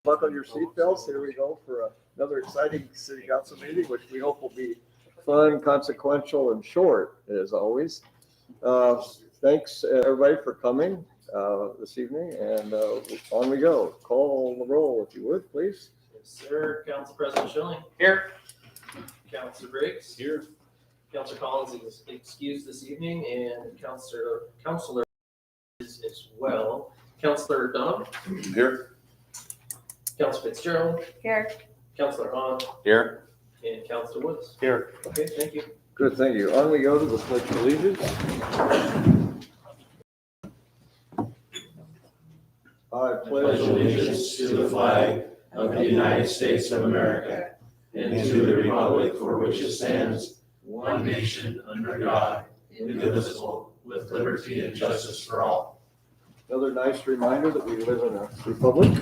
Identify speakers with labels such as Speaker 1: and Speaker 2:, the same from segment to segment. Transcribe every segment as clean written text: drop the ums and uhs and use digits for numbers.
Speaker 1: Buckle your seatbelts. Here we go for another exciting city council meeting, which we hope will be fun, consequential, and short, as always. Thanks, everybody, for coming this evening, and on we go. Call the roll, if you would, please.
Speaker 2: Yes, sir. Council President Schilling. Here. Councilor Briggs. Here. Councilor Collins is excused this evening, and Councilor is as well. Councilor Dunham.
Speaker 3: Here.
Speaker 2: Councilor Fitzgerald.
Speaker 4: Here.
Speaker 2: Councilor Hahn.
Speaker 3: Here.
Speaker 2: And Councilor Woods.
Speaker 3: Here.
Speaker 2: Okay, thank you.
Speaker 1: Good, thank you. On we go to the Pledge of Allegiance. I
Speaker 5: pledge allegiance to the flag of the United States of America and to the republic for which it stands, one nation under God, indivisible, with liberty and justice for all.
Speaker 1: Another nice reminder that we live in a republic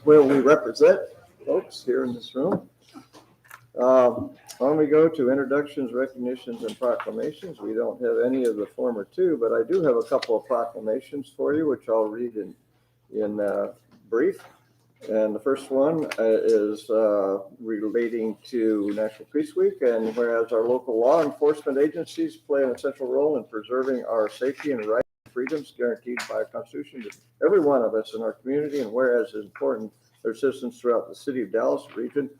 Speaker 1: where we represent folks here in this room. On we go to introductions, recognitions, and proclamations. We don't have any of the former two, but I do have a couple of proclamations for you, which I'll read in brief. And the first one is relating to National Peace Week, and whereas our local law enforcement agencies play an essential role in preserving our safety and rights and freedoms guaranteed by our Constitution to every one of us in our community, and whereas it's important their citizens throughout the city of Dallas region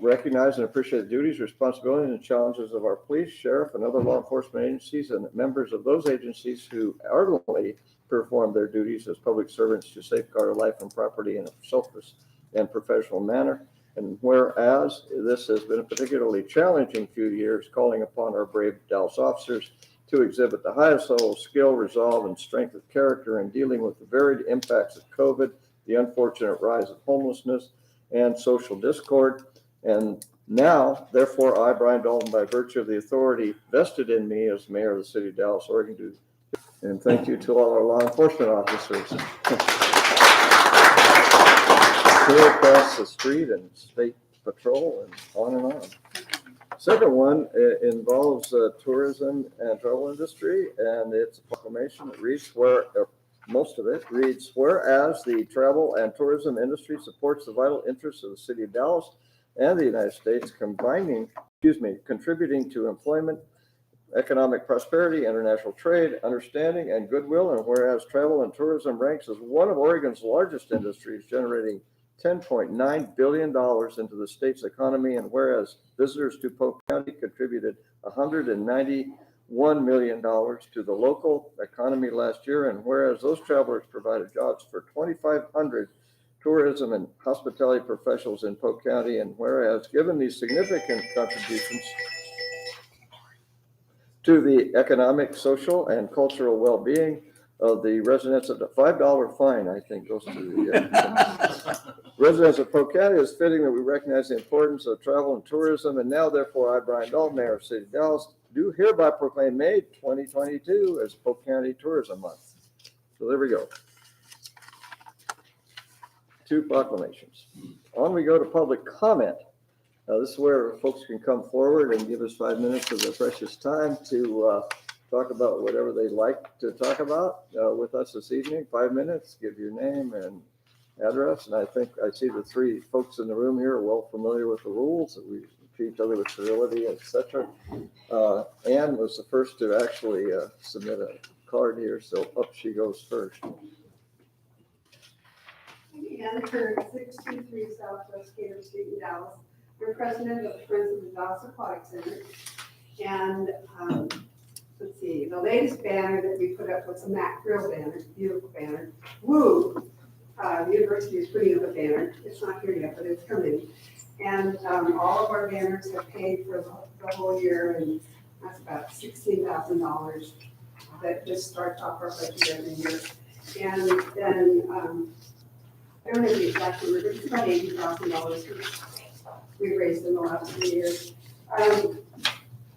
Speaker 1: recognize and appreciate the duties, responsibilities, and challenges of our police, sheriff, and other law enforcement agencies, and members of those agencies who ardently perform their duties as public servants to safeguard life and property in a selfless and professional manner. And whereas this has been a particularly challenging few years, calling upon our brave Dallas officers to exhibit the highest level of skill, resolve, and strength of character in dealing with the varied impacts of COVID, the unfortunate rise of homelessness, and social discord. And now, therefore, I, Brian Dalton, by virtue of the authority vested in me as mayor of the city of Dallas, Oregon, do. And thank you to all our law enforcement officers here across the street and state patrol and on. Second one involves tourism and travel industry, and it's a proclamation that reads most of it reads, whereas the travel and tourism industry supports the vital interests of the city of Dallas and the United States, contributing to employment, economic prosperity, international trade, understanding, and goodwill, and whereas travel and tourism ranks as one of Oregon's largest industries, generating $10.9 billion into the state's economy, and whereas visitors to Polk County contributed $191 million to the local economy last year, and whereas those travelers provided jobs for 2,500 tourism and hospitality professionals in Polk County, and whereas given these significant contributions to the economic, social, and cultural well-being of the residents of the $5 fine, I think, goes to the residents of Polk County, is fitting that we recognize the importance of travel and tourism. And now, therefore, I, Brian Dalton, Mayor of the City of Dallas, do hereby proclaim May 2022 as Polk County Tourism Month. So there we go. Two proclamations. On we go to public comment. This is where folks can come forward and give us 5 minutes of their precious time to talk about whatever they'd like to talk about with us this evening. 5 minutes, give your name and address. And I think I see the three folks in the room here are well familiar with the rules that we to each other with civility, etc. Anne was the first to actually submit a card here, so up she goes first.
Speaker 3: Ann Kern, 623 Southwest Gator Street in Dallas. We're president of the Friends of the Dallas Aquatic Center. And let's see, the latest banner that we put up was a Mac Grill banner, beautiful banner. Woo! The university is putting up a banner. It's not here yet, but it's coming. And all of our banners have paid for the whole year, and that's about $16,000 that just starts off our budget every year. And then I don't know the exact number, but it's about $80,000 we've raised in the last 3 years.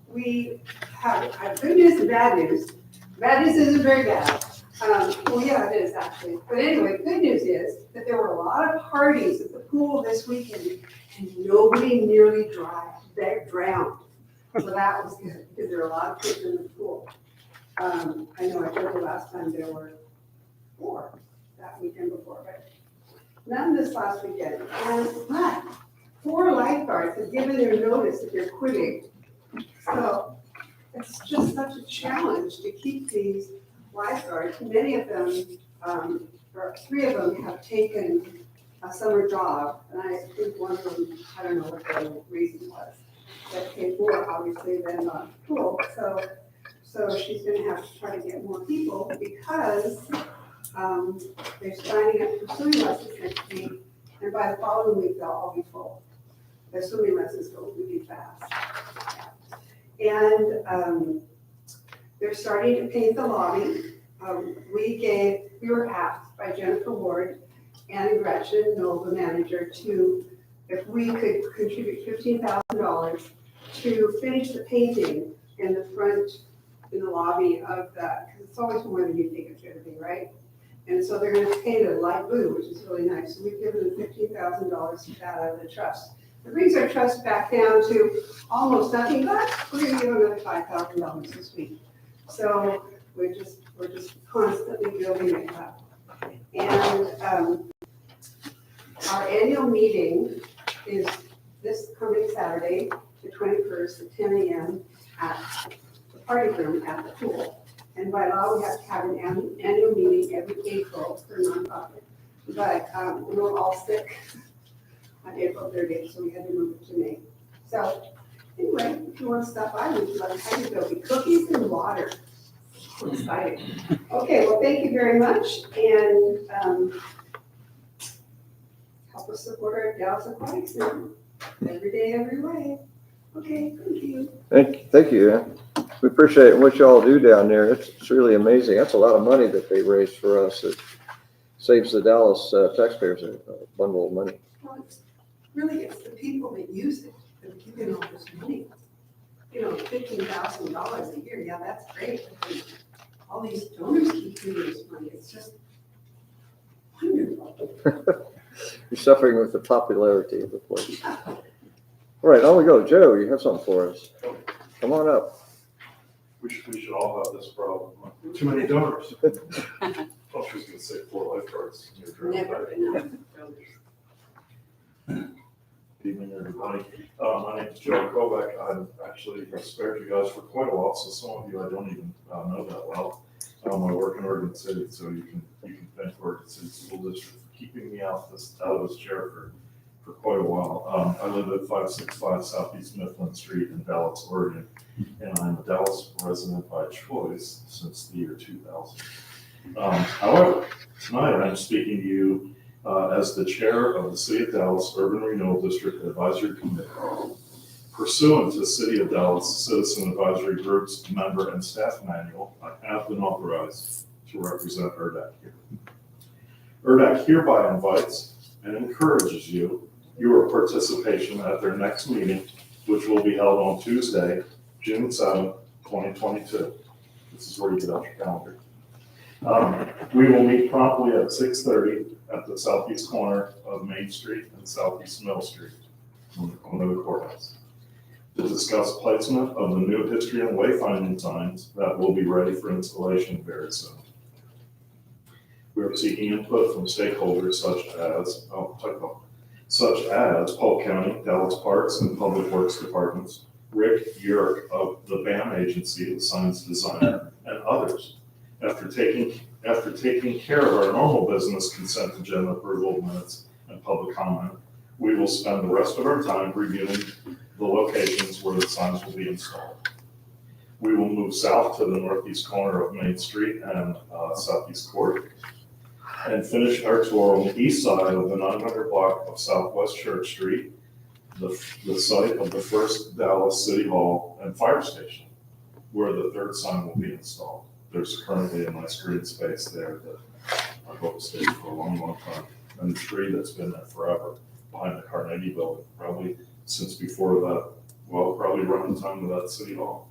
Speaker 3: We have good news and bad news. Bad news isn't very bad. Well, yeah, it is actually. But anyway, good news is that there were a lot of parties at the pool this weekend, and nobody nearly drowned. So that was good, because there were a lot of kids in the pool. I know I told you last time there were 4 that weekend before, but none this last weekend. But 4 lifeguards have given their notice that they're quitting. So it's just such a challenge to keep these lifeguards. Many of them, or 3 of them, have taken a summer job, and I think one of them, I don't know what the reason was, that paid more obviously than the pool. So she's going to have to try to get more people, because they're signing up for swimming lessons next week, and by the following week they'll all be full. The swimming lessons go really fast. And they're starting to paint the lobby. We were asked by Jennifer Ward and Gretchen, Nova manager, if we could contribute $15,000 to finish the painting in the front, in the lobby of that, because it's always more than you think it's going to be, right? And so they're going to paint it light blue, which is really nice. So we've given them $15,000 to that out of the trust. It brings our trust back down to almost nothing, but we're going to give another $5,000 this week. So we're just constantly building it up. And our annual meeting is this coming Saturday, the 21st at 10 a.m. at the party room at the pool. And by law, we have to have an annual meeting every April for nonprofit. But we were all sick on April 30th, so we had to move it to May. So anyway, if you want to stop by, we'd love to have you. There'll be cookies and water. So exciting. Okay, well, thank you very much, and help us support our Dallas Aquatic Center every day, every way. Okay, thank you.
Speaker 1: Thank you, Ann. We appreciate what y'all do down there. It's really amazing. That's a lot of money that they raise for us. It saves the Dallas taxpayers a bundle of money.
Speaker 3: Well, it's the people that use it that are giving all this money. You know, $15,000 a year, yeah, that's great. But all these donors keep giving us money. It's just wonderful.
Speaker 1: You're suffering with the popularity of the place. All right, on we go. Joe, you have something for us. Come on up.
Speaker 4: We should all have this problem. Too many donors. I thought she was going to say 4 lifeguards.
Speaker 3: Never enough.
Speaker 4: Good evening, everybody. My name is Joe Kovac. I've actually spared you guys for quite a while, so some of you I don't even know that well. I work in Oregon City, so you can thank Oregon City School District for keeping me out of this chair for quite a while. I live at 565 Southeast Mifflin Street in Dallas, Oregon, and I'm a Dallas resident by choice since the year 2000. However, tonight I'm speaking to you as the chair of the City of Dallas Urban Renewal District Advisory Committee. Pursuant to City of Dallas Citizen Advisory Group's member and staff manual, I have been authorized to represent ERDAC here. ERDAC hereby invites and encourages your participation at their next meeting, which will be held on Tuesday, June 7, 2022. This is where you get out your calendar. We will meet promptly at 6:30 at the southeast corner of Main Street and Southeast Mill Street on the corner of the courthouse to discuss placement of the new history and wayfinding signs that will be ready for installation very soon. We are seeking input from stakeholders such as, such as Polk County, Dallas Parks and Public Works Departments, Rick Yerk of the BAM Agency, the signs designer, and others. After taking care of our normal business consent agenda approval of minutes and public comment, we will spend the rest of our time reviewing the locations where the signs will be installed. We will move south to the northeast corner of Main Street and Southeast Court, and finish our tour on the east side of the 900 block of Southwest Church Street, the site of the first Dallas City Hall and Fire Station, where the third sign will be installed. There's currently a nice green space there that I hope stays for a long, long time. And the tree that's been there forever behind the Carnegie Building, probably since before that, well, probably around the time of that City Hall.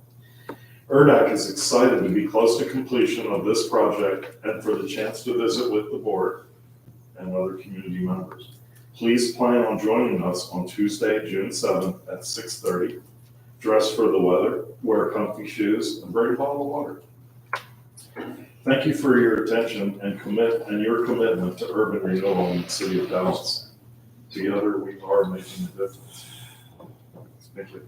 Speaker 4: ERDAC is excited to be close to completion of this project and for the chance to visit with the board and other community members. Please plan on joining us on Tuesday, June 7th at 6:30. Dress for the weather, wear comfy shoes, and bring a bottle of water. Thank you for your attention and your commitment to urban renewal in the city of Dallas. Together, we are making a difference. Thank you.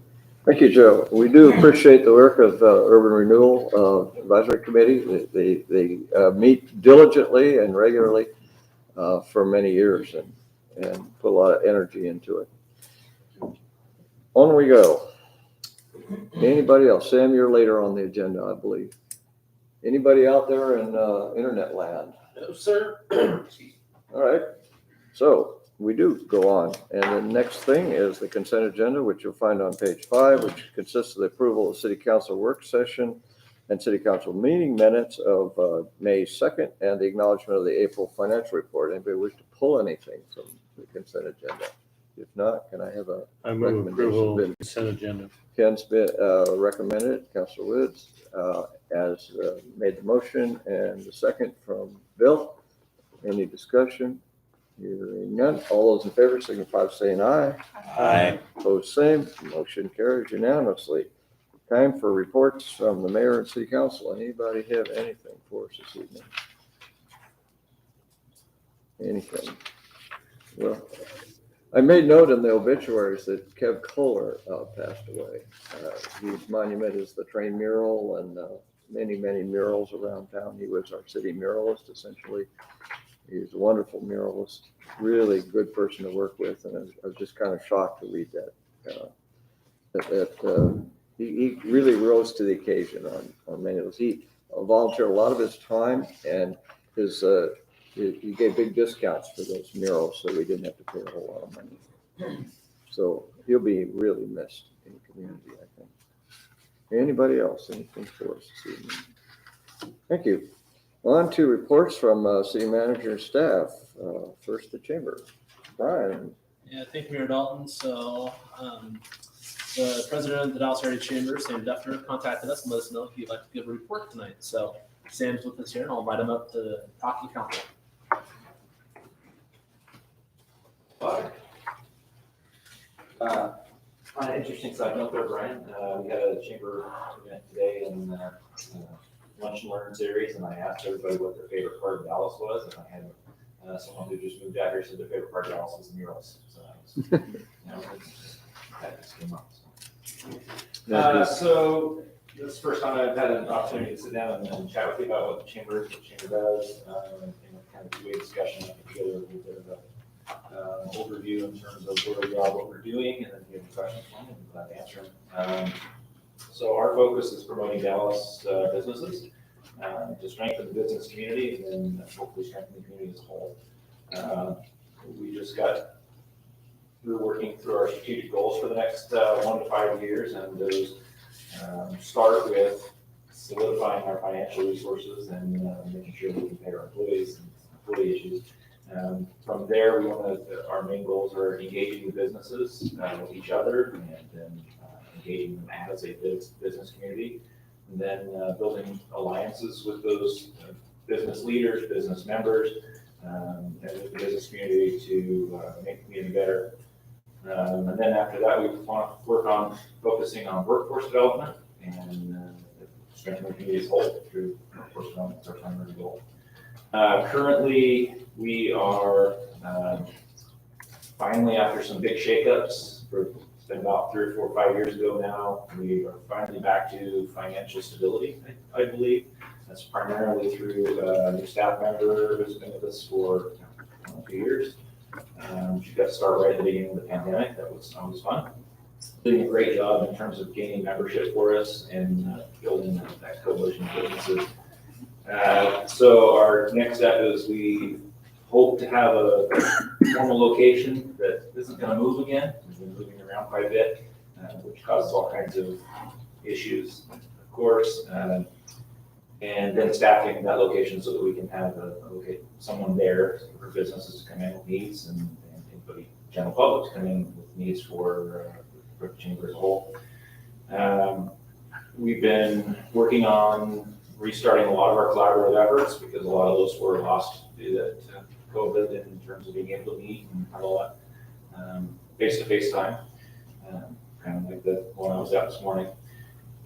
Speaker 1: Thank you, Joe. We do appreciate the work of Urban Renewal Advisory Committee. They meet diligently and regularly for many years and put a lot of energy into it. On we go. Anybody else? Sam, you're later on the agenda, I believe. Anybody out there in internet land?
Speaker 2: No, sir.
Speaker 1: All right. So we do go on. And the next thing is the consent agenda, which you'll find on page 5, which consists of the approval of City Council work session and City Council meeting minutes of May 2nd and the acknowledgement of the April financial report. Anybody wish to pull anything from the consent agenda? If not, can I have a
Speaker 5: I move
Speaker 1: recommendation?
Speaker 5: approval
Speaker 1: Been-
Speaker 5: of consent agenda.
Speaker 1: Ken's been recommended, Councilor Woods has made the motion, and the second from Bill. Any discussion? Hearing none. All those in favor signify by saying aye.
Speaker 5: Aye.
Speaker 1: Opposed, same. Motion carries unanimously. Time for reports from the mayor and city council. Anybody have anything for us this evening? Anything? Well, I made note in the obituaries that Kev Kohler passed away. His monument is the train mural and many, many murals around town. He was our city muralist, essentially. He's a wonderful muralist, really good person to work with, and I was just kind of shocked to read that. He really rose to the occasion on many of those. He volunteered a lot of his time, and he gave big discounts for those murals, so we didn't have to pay a whole lot of money. So he'll be really missed in the community, I think. Anybody else? Anything for us this evening? Thank you. On to reports from city manager and staff. First, the chamber. Brian.
Speaker 6: Yeah, thank you, Mayor Dalton. So the president of the Dallas Area Chamber, Sam Duffner, contacted us and let us know if he'd like to give a report tonight. So Sam's with us here, and I'll invite him up to talk to council.
Speaker 7: Kind of interesting side note there, Brian. We had a chamber event today in lunch and learn series, and I asked everybody what their favorite part of Dallas was, and I had someone who just moved out here said their favorite part of Dallas was the murals. So that just came up. So this is the first time I've had an opportunity to sit down and chat with you about what the chamber does, and kind of two-way discussion. I put together a little bit of a overview in terms of where we are, what we're doing, and then if you have any questions for me, I'm glad to answer them. So our focus is promoting Dallas businesses to strengthen the business community and then hopefully strengthen the community as a whole. We just got through working through our strategic goals for the next 1 to 5 years, and those start with solidifying our financial resources and making sure we can pay our employees and employee issues. From there, our main goals are engaging the businesses with each other and then engaging them as a business community, and then building alliances with those business leaders, business members, and with the business community to make the community better. And then after that, we want to work on focusing on workforce development and strengthening the community as a whole through workforce development. That's our primary goal. Currently, we are Finally, after some big shakeups, it's been about 3 or 4 or 5 years ago now, we are finally back to financial stability, I believe. That's primarily through a new staff member who's been with us for a few years. She got to start right at the beginning of the pandemic. That was fun. Doing a great job in terms of gaining membership for us and building that coalition of businesses. So our next step is we hope to have a formal location that isn't going to move again. We've been moving around quite a bit, which causes all kinds of issues, of course. And then staffing that location so that we can have someone there for businesses to come in with needs and anybody, general public, to come in with needs for the chamber as a whole. We've been working on restarting a lot of our collaborative efforts because a lot of those were lost due to COVID in terms of being able to meet and have all that face-to-face time, kind of like the one I was at this morning.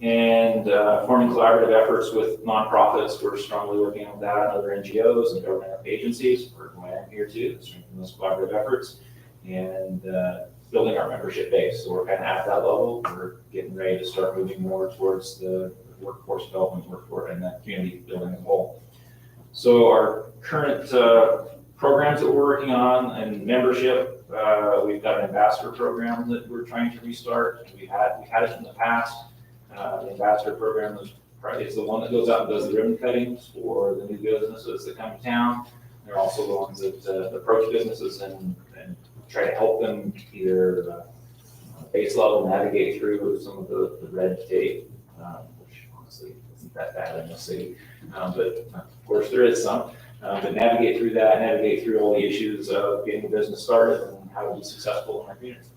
Speaker 7: And forming collaborative efforts with nonprofits. We're strongly working on that, and other NGOs and government agencies. We're I'm here too, to strengthen those collaborative efforts and building our membership base. So we're kind of at that level. We're getting ready to start moving more towards the workforce development, workforce, and that community building as a whole. So our current programs that we're working on and membership, we've got an ambassador program that we're trying to restart. We had it in the past. The ambassador program is the one that goes out and does the ribbon cuttings for the new businesses that come to town. They're also the ones that approach businesses and try to help them either base level navigate through some of the red tape, which honestly isn't that bad in the city. But of course there is some. But navigate through that, navigate through all the issues of getting a business started and how to be successful in our community.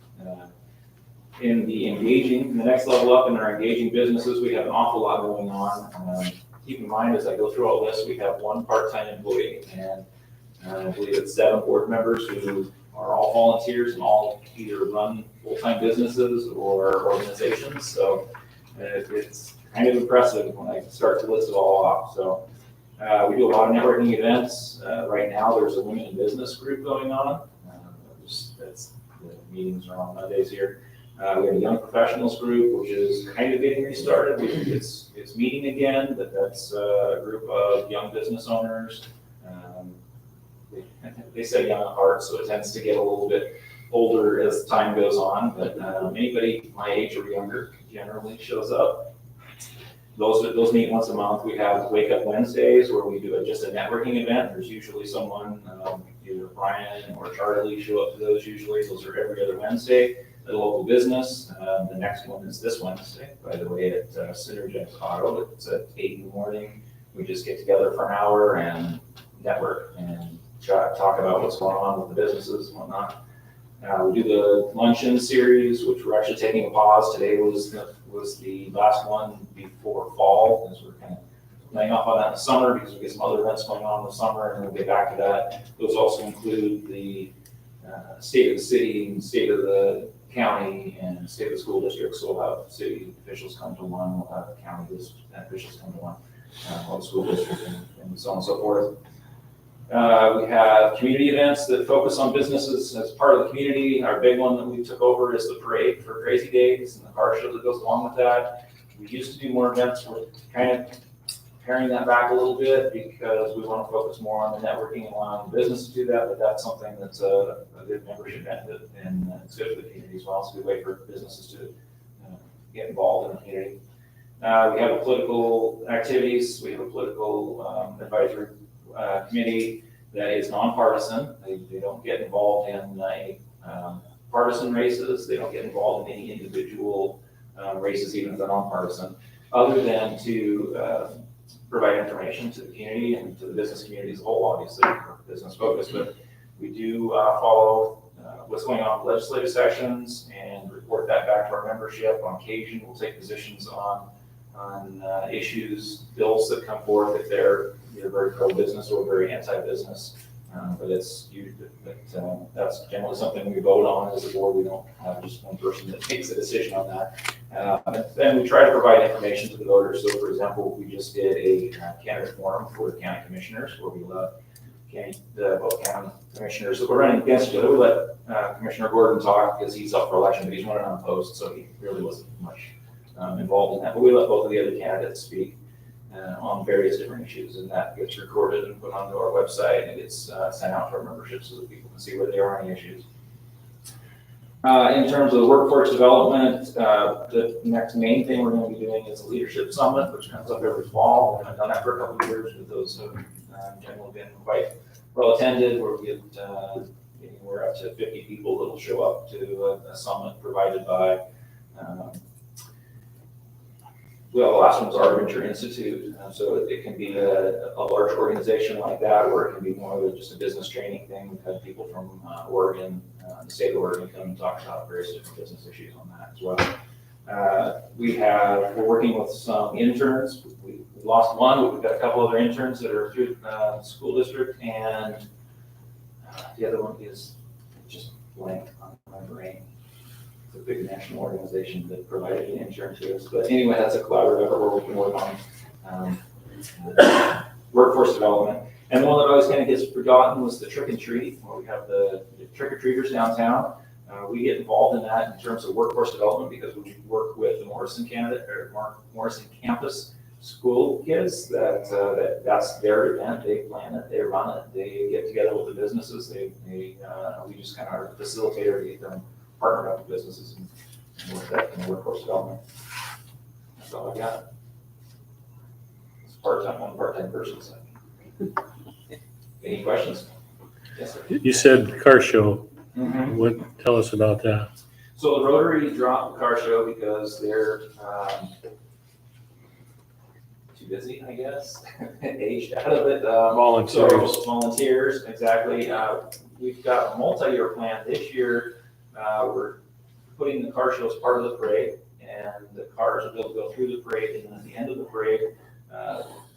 Speaker 7: In the next level up in our engaging businesses, we have an awful lot going on. Keep in mind, as I go through all this, we have one part-time employee, and I believe it's 7 board members who are all volunteers and all either run full-time businesses or organizations. So it's kind of impressive when I start to list it all off. So we do a lot of networking events. Right now, there's a women in business group going on. The meetings are on Mondays here. We have a young professionals group, which is kind of getting restarted. It's meeting again, but that's a group of young business owners. They say young at heart, so it tends to get a little bit older as time goes on, but anybody my age or younger generally shows up. Those meet once a month. We have Wake Up Wednesdays where we do just a networking event. There's usually someone, either Brian or Charlie show up to those usually. Those are every other Wednesday at a local business. The next one is this Wednesday, by the way, at Synergex Auto. It's at 8 in the morning. We just get together for an hour and network and talk about what's going on with the businesses and whatnot. We do the luncheon series, which we're actually taking a pause. Today was the last one before fall, as we're kind of laying off on that in the summer because we get some other events going on in the summer, and we'll get back to that. Those also include the state of the city and state of the county and state of the school district. So we'll have city officials come to one, we'll have county officials come to one, all the school district and so on and so forth. We have community events that focus on businesses as part of the community. Our big one that we took over is the parade for Crazy Days and the car show that goes along with that. We used to do more events. We're kind of paring that back a little bit because we want to focus more on the networking and allowing the business to do that, but that's something that's a good membership benefit and it's good for the community as well. So we wait for businesses to get involved in the community. We have political activities. We have a political advisory committee that is nonpartisan. They don't get involved in any partisan races. They don't get involved in any individual races, even if they're nonpartisan, other than to provide information to the community and to the business community as a whole, obviously, business focused. But we do follow what's going on with legislative sessions and report that back to our membership. On occasion, we'll take positions on issues, bills that come forth if they're either very pro-business or very anti-business. But that's generally something we vote on as a board. We don't have just one person that makes a decision on that. Then we try to provide information to the voters. So, for example, we just did a candidate forum for the county commissioners where we both county commissioners that were running against each other. We let Commissioner Gordon talk because he's up for election, but he's running unopposed, so he really wasn't much involved in that. But we let both of the other candidates speak on various different issues, and that gets recorded and put onto our website, and it gets sent out to our membership so that people can see where there are any issues. In terms of the workforce development, the next main thing we're going to be doing is a leadership summit, which comes up every fall. I've done that for a couple of years, but those have generally been quite well attended, where we get anywhere up to 50 people that will show up to a summit provided by well, the last one was our Venture Institute, so it can be a large organization like that, or it can be more of just a business training thing. We've had people from Oregon, the state of Oregon, come and talk about various different business issues on that as well. We're working with some interns. We lost one, but we've got a couple other interns that are through the school district, and the other one is just blank on my brain. A big national organization that provided an intern to us. But anyway, that's a collaborative effort where we can work on workforce development. And the one that always kind of gets forgotten was the trick and treat, where we have the trick or treaters downtown. We get involved in that in terms of workforce development because we work with the Morrison Morrison campus school kids. That's their event. They plan it, they run it, they get together with the businesses. We just kind of are a facilitator to get them partner up with businesses and work that in workforce development. That's all I got. It's one part-time person. So. Any questions? Yes, sir.
Speaker 8: You said car show.
Speaker 7: Mm-hmm.
Speaker 8: What? Tell us about that.
Speaker 7: So the Rotary dropped the car show because they're too busy, I guess, aged out of it.
Speaker 8: Volunteers.
Speaker 7: So volunteers, exactly. We've got a multi-year plan this year. We're putting the car show as part of the parade, and the cars will be able to go through the parade, and then at the end of the parade,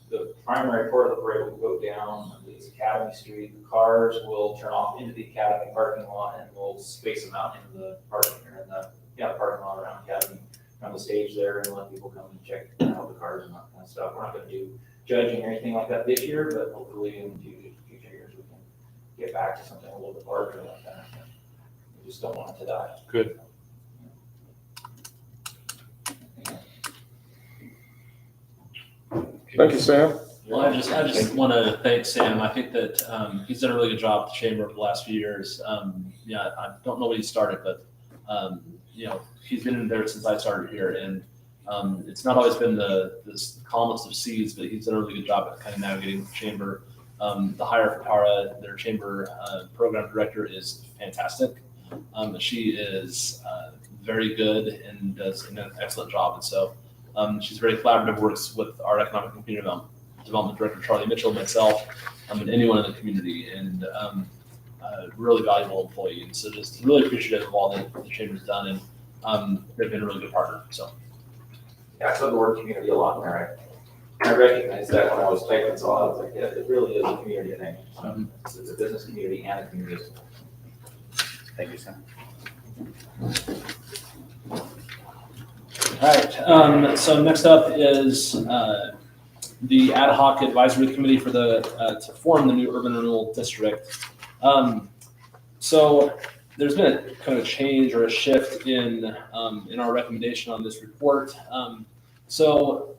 Speaker 7: the primary part of the parade will go down this Academy Street. The cars will turn off into the Academy parking lot, and we'll space them out in the parking parking lot around Academy, around the stage there, and let people come and check out the cars and that kind of stuff. We're not going to do judging or anything like that this year, but hopefully in future years we can get back to something a little bit larger like that. We just don't want it to die.
Speaker 8: Good.
Speaker 1: Thank you, Sam.
Speaker 6: Well, I just want to thank Sam. I think that he's done a really good job at the chamber over the last few years. I don't know when he started, but he's been in there since I started here, and it's not always been the calmest of seas, but he's done a really good job at kind of navigating the chamber. The hire for Tara, their chamber program director, is fantastic. She is very good and does an excellent job, and so she's very collaborative, works with our economic and community development director, Charlie Mitchell, myself, and anyone in the community, and a really valuable employee. And so just really appreciative of all that the chamber's done, and they've been a really good partner. So
Speaker 7: Yeah, I said the word community a lot in there. I recognized that when I was typing, so I was like, yeah, it really is a community thing. It's a business community and a community.
Speaker 5: Thank you, Sam.
Speaker 6: all right, so next up is the ad hoc advisory committee for to form the new urban renewal district. So there's been a kind of change or a shift in our recommendation on this report. So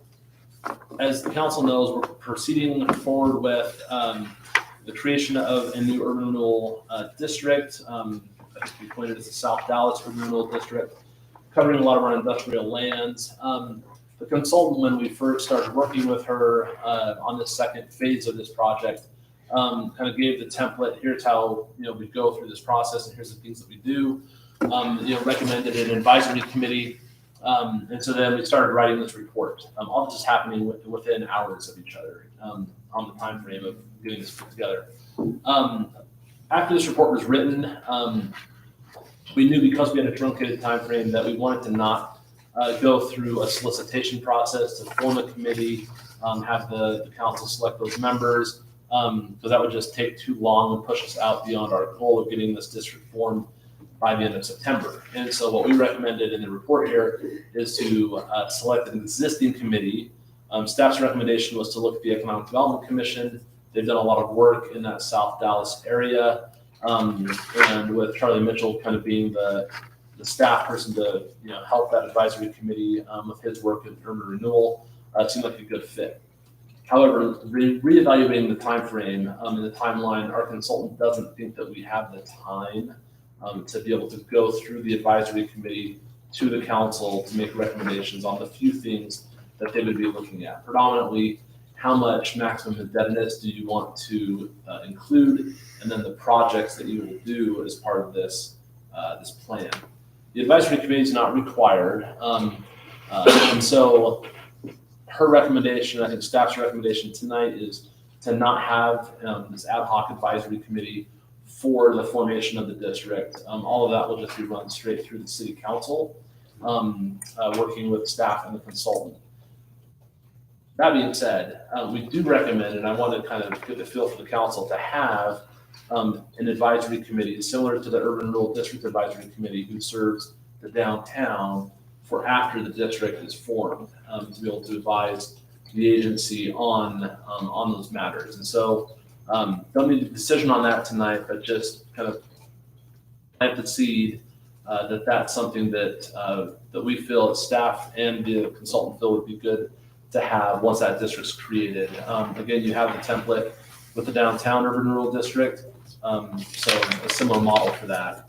Speaker 6: as the council knows, we're proceeding forward with the creation of a new urban renewal district. I think we pointed as the South Dallas Urban Renewal District, covering a lot of our industrial lands. The consultant, when we first started working with her on the second phase of this project, kind of gave the template. Here's how we go through this process, and here's the things that we do. Recommended an advisory committee, and so then we started writing this report. All this is happening within hours of each other on the time frame of getting this put together. After this report was written, we knew, because we had a truncated time frame, that we wanted to not go through a solicitation process to form a committee, have the council select those members, because that would just take too long and push us out beyond our goal of getting this district formed by the end of September. And so what we recommended in the report here is to select an existing committee. Staff's recommendation was to look at the Economic Development Commission, They've done a lot of work in that South Dallas area. And with Charlie Mitchell kind of being the staff person to help that advisory committee with his work in urban renewal, it seemed like a good fit. However, reevaluating the time frame and the timeline, our consultant doesn't think that we have the time to be able to go through the advisory committee to the council to make recommendations on the few things that they would be looking at. Predominantly, how much maximum indebtedness do you want to include, and then the projects that you will do as part of this plan. The advisory committee is not required, and so her recommendation, I think staff's recommendation tonight, is to not have this ad hoc advisory committee for the formation of the district. All of that will just be run straight through the city council, working with staff and the consultant. That being said, we do recommend, and I want to kind of get the feel for the council, to have an advisory committee similar to the Urban Rural District Advisory Committee, who serves the downtown for after the district is formed, to be able to advise the agency on those matters. And so don't need a decision on that tonight, but just kind of plant the seed that that's something that we feel as staff and the consultant feel would be good to have once that district's created. Again, you have the template with the downtown urban rural district, so a similar model for that.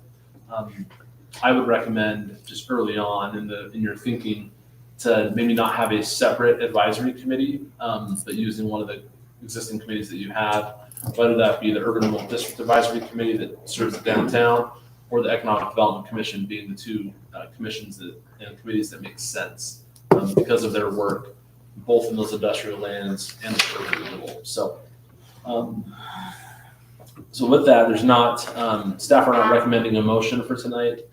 Speaker 6: I would recommend just early on in your thinking to maybe not have a separate advisory committee, but using one of the existing committees that you have, whether that be the Urban Rural District Advisory Committee that serves the downtown, or the Economic Development Commission being the two commissions and committees that make sense because of their work, both in those industrial lands and the urban renewal. So with that, there's not, staff are not recommending a motion for tonight.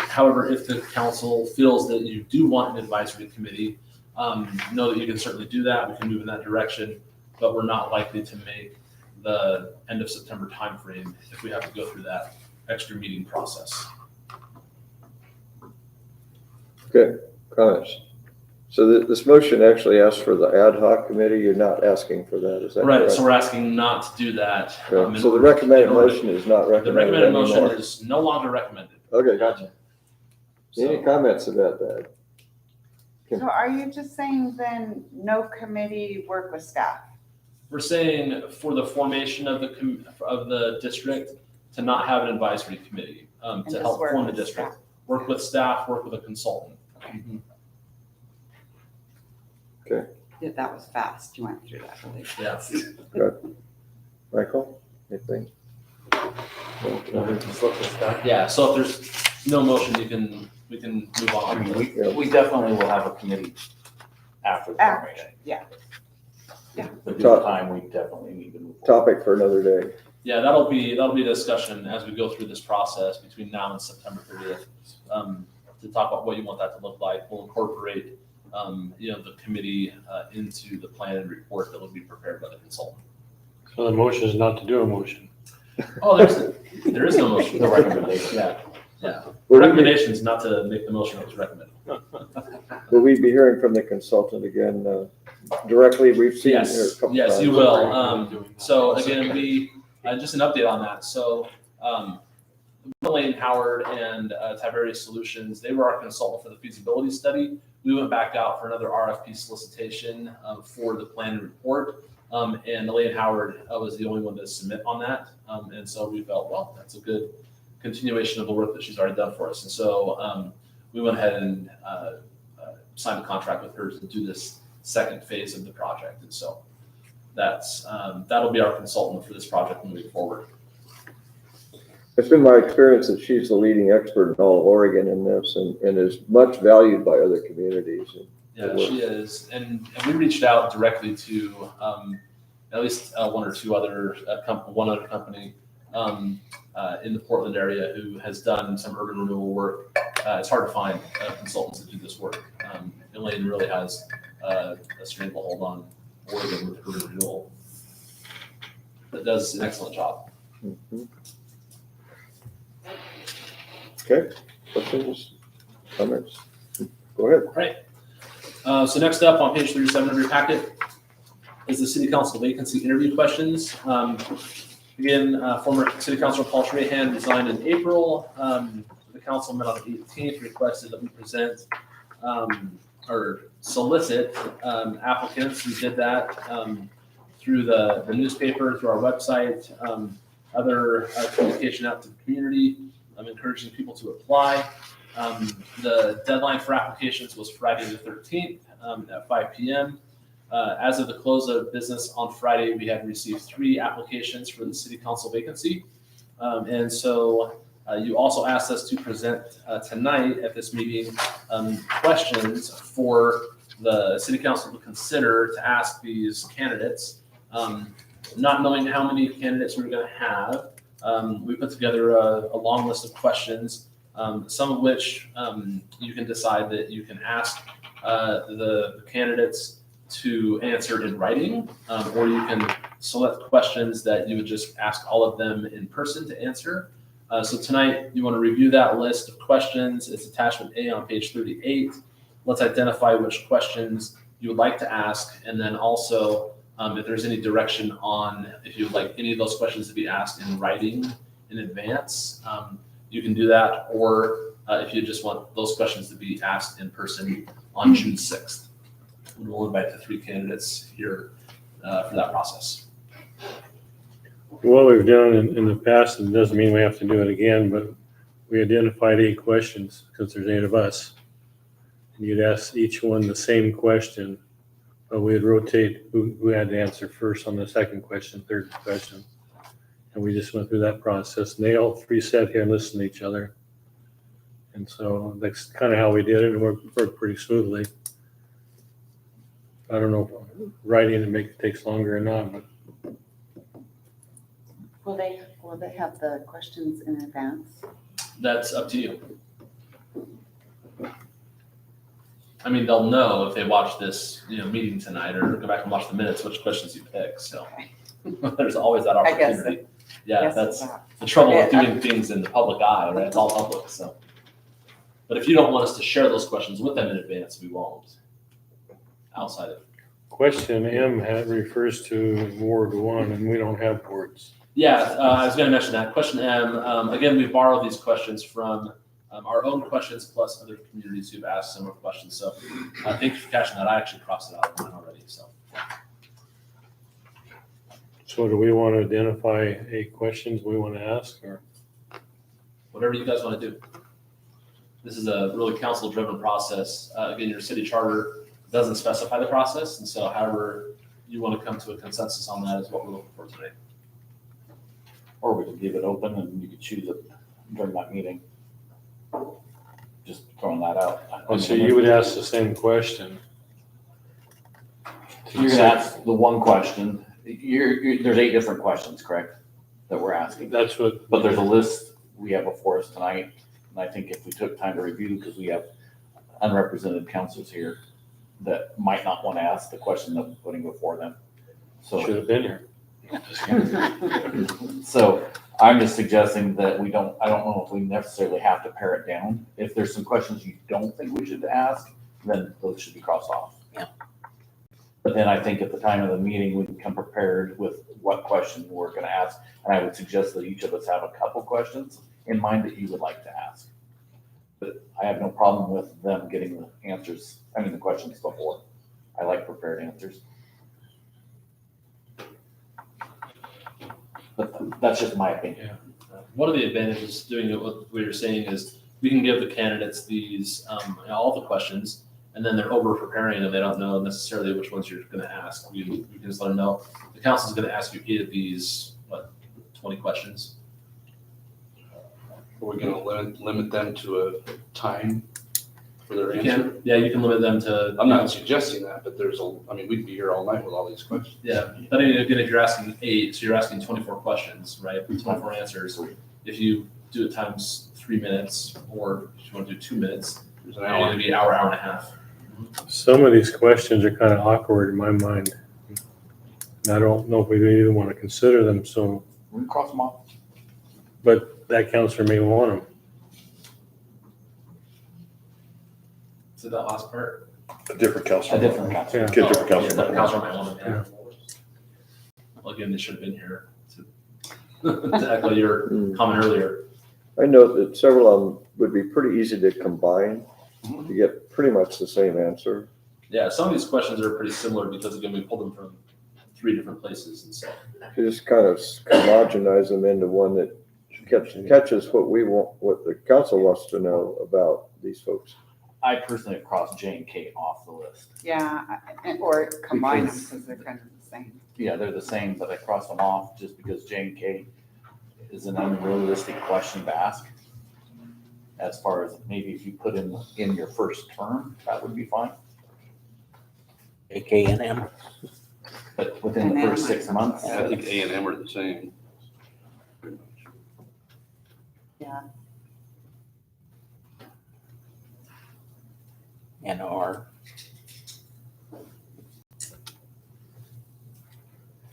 Speaker 6: However, if the council feels that you do want an advisory committee, know that you can certainly do that. We can move in that direction, but we're not likely to make the end of September timeframe if we have to go through that extra meeting process.
Speaker 1: Okay, comments? So this motion actually asks for the ad hoc committee. You're not asking for that, is that
Speaker 6: Right,
Speaker 1: correct?
Speaker 6: so we're asking not to do that.
Speaker 1: Okay, so the recommended motion is not
Speaker 6: The
Speaker 1: recommended
Speaker 6: recommended motion
Speaker 1: anymore.
Speaker 6: is no longer recommended.
Speaker 1: Okay, gotcha. Any
Speaker 6: So,
Speaker 1: comments about that?
Speaker 9: So are you just saying then no committee work with staff?
Speaker 6: we're saying for the formation of the district to not have an advisory committee
Speaker 9: And
Speaker 6: to
Speaker 9: just
Speaker 6: help
Speaker 9: work
Speaker 6: form the
Speaker 9: with
Speaker 6: district.
Speaker 9: staff?
Speaker 6: Work with staff, work with a consultant.
Speaker 9: Yeah, that was fast. You went through that really
Speaker 6: Yeah.
Speaker 9: fast.
Speaker 1: Michael, anything?
Speaker 6: Yeah, so if there's no motion, we can move
Speaker 7: I
Speaker 6: on.
Speaker 7: mean, we definitely will have a committee after the
Speaker 9: After,
Speaker 7: formation.
Speaker 9: yeah.
Speaker 7: But due to time, we definitely need to move forward.
Speaker 1: Topic for another day.
Speaker 6: Yeah, that'll be a discussion as we go through this process between now and September 30th, to talk about what you want that to look like. We'll incorporate, the committee into the plan and report that will be prepared by the consultant.
Speaker 8: So the motion is not to do a motion.
Speaker 6: Oh, there is no motion.
Speaker 7: The recommendation.
Speaker 6: Yeah, yeah.
Speaker 1: Will we be-
Speaker 6: Recommendation is not to make the motion that was recommended.
Speaker 1: Will we be hearing from the consultant again directly? We've seen her a
Speaker 6: Yes,
Speaker 1: couple
Speaker 6: yes,
Speaker 1: times.
Speaker 6: you will. So again, just an update on that. So, Lane Howard and Tiberius Solutions, they were our consultant for the feasibility study. We went back out for another RFP solicitation for the plan and report. And Lane Howard was the only one to submit on that. And so we felt, well, that's a good continuation of the work that she's already done for us. And so we went ahead and signed a contract with her to do this second phase of the project. And so that'll be our consultant for this project moving forward.
Speaker 1: It's been my experience that she's the leading expert in all of Oregon in this and is much valued by other communities.
Speaker 6: Yeah, she is. And we reached out directly to at least one other company in the Portland area who has done some urban renewal work. It's hard to find consultants that do this work. Elaine really has a stranglehold on Oregon with urban renewal. That does an excellent job.
Speaker 1: Mhm. Okay, questions, comments? Go ahead.
Speaker 6: So next up on page 37 of your packet, is the city council vacancy interview questions. Again, former city councilor Paul Trahan resigned in April. The council met on the 18th, requested that we present or solicit applicants. We did that through the newspaper, through our website, other communication out to the community. I'm encouraging people to apply. The deadline for applications was Friday the 13th at 5 p.m. As of the close of business on Friday, we had received 3 applications for the city council vacancy. And so you also asked us to present tonight at this meeting questions for the city council to consider to ask these candidates. Not knowing how many candidates we were going to have, we put together a long list of questions, some of which you can decide that you can ask the candidates to answer in writing, or you can select questions that you would just ask all of them in person to answer. So tonight, you want to review that list of questions. It's attachment A on page 38. Let's identify which questions you would like to ask, and then also if there's any direction on if you would like any of those questions to be asked in writing in advance, you can do that, or if you just want those questions to be asked in person on June 6th. We'll invite the 3 candidates here for that process.
Speaker 8: What we've done in the past, and it doesn't mean we have to do it again, but we identified 8 questions because there's 8 of us. And you'd ask each one the same question, but we'd rotate who had to answer first on the second question, third question. And we just went through that process. And they all 3 sat here and listened to each other. And so that's kind of how we did it, and worked pretty smoothly. I don't know if writing it takes longer or not, but
Speaker 9: Will they have the questions in advance?
Speaker 6: That's up to you. I mean, they'll know if they watch this, meeting tonight, or go back and watch the minutes, which questions you pick. So there's always that
Speaker 9: I guess
Speaker 6: opportunity. Yeah,
Speaker 9: Yes,
Speaker 6: that's
Speaker 9: that.
Speaker 6: the trouble with doing things in the public eye, right? It's all public. So, but if you don't want us to share those questions with them in advance, we won't. Outside of
Speaker 8: question M refers to Ward 1, and we don't have wards.
Speaker 6: Yeah, I was going to mention that. Question M, again, we borrowed these questions from our own questions plus other communities who've asked similar questions. So thank you for catching that. I actually crossed it out of mine already.
Speaker 8: So do we want to identify 8 questions we want to ask, or?
Speaker 6: Whatever you guys want to do. This is a really council-driven process. Again, your city charter doesn't specify the process. And so however you want to come to a consensus on that is what we're looking for today.
Speaker 7: Or we could leave it open and you could choose it during that meeting. Just throwing that out.
Speaker 8: Oh, so you would ask the same question.
Speaker 7: You're gonna ask the one question. There's 8 different questions, correct? That we're asking.
Speaker 8: That's what.
Speaker 7: But there's a list we have before us tonight. And I think if we took time to review, because we have unrepresented councils here that might not want to ask the question that we're putting before them. So
Speaker 8: Should have been here.
Speaker 7: So I'm just suggesting that I don't know if we necessarily have to pare it down. If there's some questions you don't think we should ask, then those should be crossed off.
Speaker 9: Yeah.
Speaker 7: But then I think at the time of the meeting, we can come prepared with what question we're gonna ask. And I would suggest that each of us have a couple questions in mind that you would like to ask. But I have no problem with them getting the answers, the questions before. I like prepared answers. But that's just my opinion.
Speaker 6: One of the advantages doing it, what you're saying is we can give the candidates these, all the questions, and then they're over preparing and they don't know necessarily which ones you're going to ask. We can just let them know. The council's going to ask you 8 of these, 20 questions.
Speaker 5: Are we gonna limit them to a time for their
Speaker 6: You
Speaker 5: answer?
Speaker 6: can, yeah, you can limit them to.
Speaker 5: I'm not suggesting that, but we'd be here all night with all these questions.
Speaker 6: Yeah, but again, if you're asking 8, so you're asking 24 questions, right? 24 answers. If you do it times 3 minutes, or if you want to do 2 minutes,
Speaker 5: There's an
Speaker 6: it's
Speaker 5: hour.
Speaker 6: going to be an hour, hour and a half.
Speaker 8: Some of these questions are kind of awkward in my mind. And I don't know if we even want to consider them, so,
Speaker 7: We can cross them off.
Speaker 8: but that counselor may want them.
Speaker 6: So that last part.
Speaker 4: A different council.
Speaker 7: A different council.
Speaker 8: Yeah.
Speaker 4: Get different
Speaker 6: Yeah,
Speaker 4: council.
Speaker 6: that council might want to.
Speaker 8: Yeah.
Speaker 6: again, they should have been here to echo your comment earlier.
Speaker 1: I know that several of them would be pretty easy to combine to get pretty much the same answer.
Speaker 6: Yeah, some of these questions are pretty similar because again, we pulled them from 3 different places, and so.
Speaker 1: You just kind of homogenize them into one that catches what we want, what the council wants to know about these folks.
Speaker 10: I personally have crossed J and K off the list.
Speaker 9: Yeah, or combine them
Speaker 10: Because-
Speaker 9: because they're kind of the same.
Speaker 10: Yeah, they're the same, but I crossed them off just because J and K is an unrealistic question to ask. As far as maybe if you put in your first term, that would be fine.
Speaker 5: A, and M.
Speaker 10: But within the first 6 months,
Speaker 5: I think A and M are the same.
Speaker 9: Yeah.
Speaker 5: And R.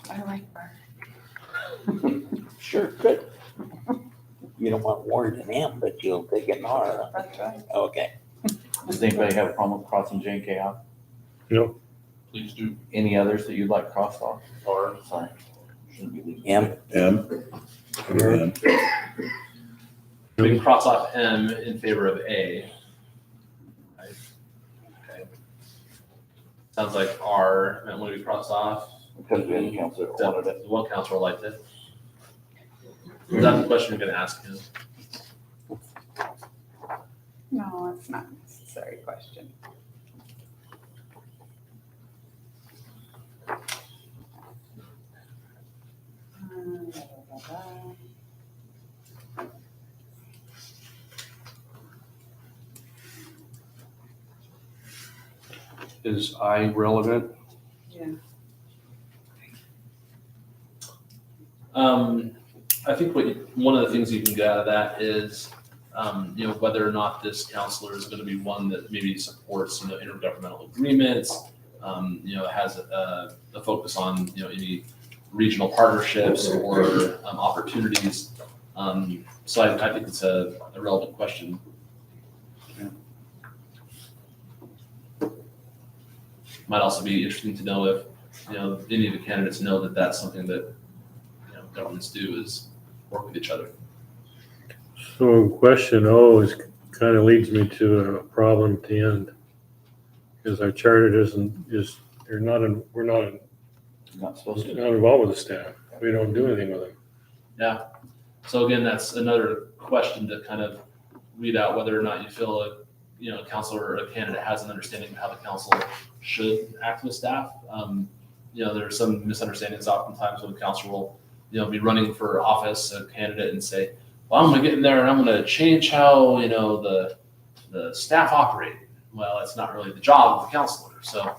Speaker 9: I like her.
Speaker 5: Sure, good. You don't want Warren and M, but you'll take an R.
Speaker 9: That's right.
Speaker 5: Okay.
Speaker 10: does anybody have a problem with crossing J and K off?
Speaker 8: No.
Speaker 6: Please do.
Speaker 10: Any others that you'd like crossed off? Or, sorry. Shouldn't be leaving.
Speaker 5: M.
Speaker 4: M. M.
Speaker 6: We can cross off M in favor of A. Right? Okay. Sounds like R meant when we crossed off.
Speaker 10: Because we had a counselor that wanted it.
Speaker 6: The one counselor liked it. Is that the question you're gonna ask him?
Speaker 9: No, it's not a necessary question.
Speaker 5: Is I relevant?
Speaker 9: Yeah.
Speaker 6: I think one of the things you can get out of that is, whether or not this counselor is going to be one that maybe supports, intergovernmental agreements, has a focus on, any regional partnerships or opportunities. So I think it's a relevant question. Might also be interesting to know if, any of the candidates know that that's something that, governments do is work with each other.
Speaker 8: So question O is kind of leads me to a problem at the end. Because our charter we're not
Speaker 10: You're not supposed to.
Speaker 8: involved with the staff. We don't do anything with them.
Speaker 6: Yeah. So again, that's another question to kind of weed out whether or not you feel a counselor or a candidate has an understanding of how the council should act with staff. There are some misunderstandings oftentimes when the council will, be running for office, a candidate, and say, well, I'm gonna get in there and I'm gonna change how, the staff operate. Well, it's not really the job of the counselor. So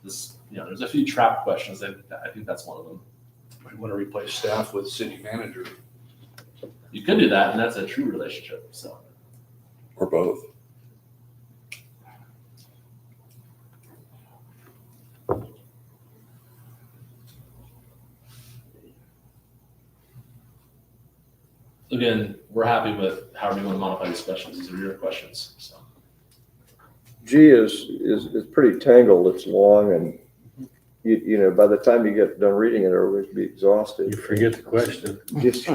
Speaker 6: there's a few trap questions that I think that's one of them.
Speaker 5: We want to replace staff with city manager.
Speaker 6: You could do that, and that's a true relationship. So
Speaker 4: Or both.
Speaker 6: again, we're happy with however you want to modify these questions. These are your questions. So
Speaker 1: G is pretty tangled. It's long, and by the time you get done reading it, everybody's be exhausted.
Speaker 8: You forget the question.
Speaker 1: Just,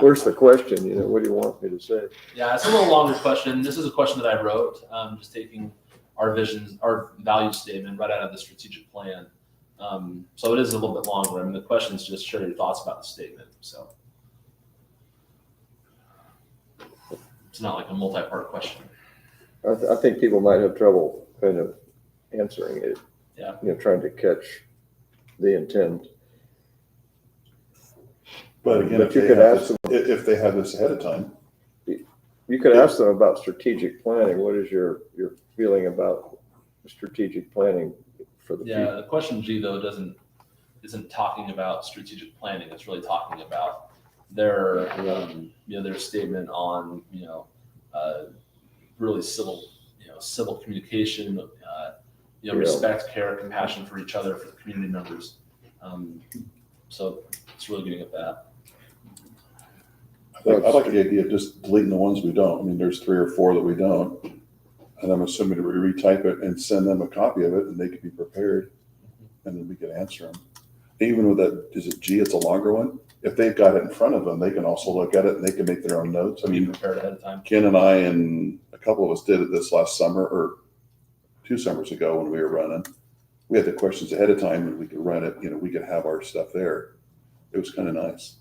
Speaker 1: where's the question? What do you want me to say?
Speaker 6: yeah, it's a little longer question. This is a question that I wrote, just taking our visions, our value statement right out of the strategic plan. So it is a little bit longer. I mean, the question is just share your thoughts about the statement. So it's not like a multi-part question.
Speaker 1: I think people might have trouble kind of answering it.
Speaker 6: Yeah.
Speaker 1: Trying to catch the intent.
Speaker 4: But again,
Speaker 1: But you could ask them,
Speaker 4: if they had this ahead of time,
Speaker 1: you could ask them about strategic planning. What is your feeling about strategic planning for the
Speaker 6: Yeah,
Speaker 1: future?
Speaker 6: the question G though isn't talking about strategic planning. It's really talking about their their statement on really civil communication,
Speaker 1: Yeah.
Speaker 6: respect, care, compassion for each other, for the community members. So it's really getting at that.
Speaker 4: I like the idea of just deleting the ones we don't. I mean, there's 3 or 4 that we don't. And I'm assuming we retype it and send them a copy of it and they could be prepared and then we could answer them.
Speaker 11: even with that, is it G, it's a longer one? If they've got it in front of them, they can also look at it and they can make their own notes. I
Speaker 6: Be
Speaker 11: mean,
Speaker 6: prepared ahead of time.
Speaker 11: Ken and I and a couple of us did it this last summer or 2 summers ago when we were running. We had the questions ahead of time and we could run it, we could have our stuff there. It was kind of nice.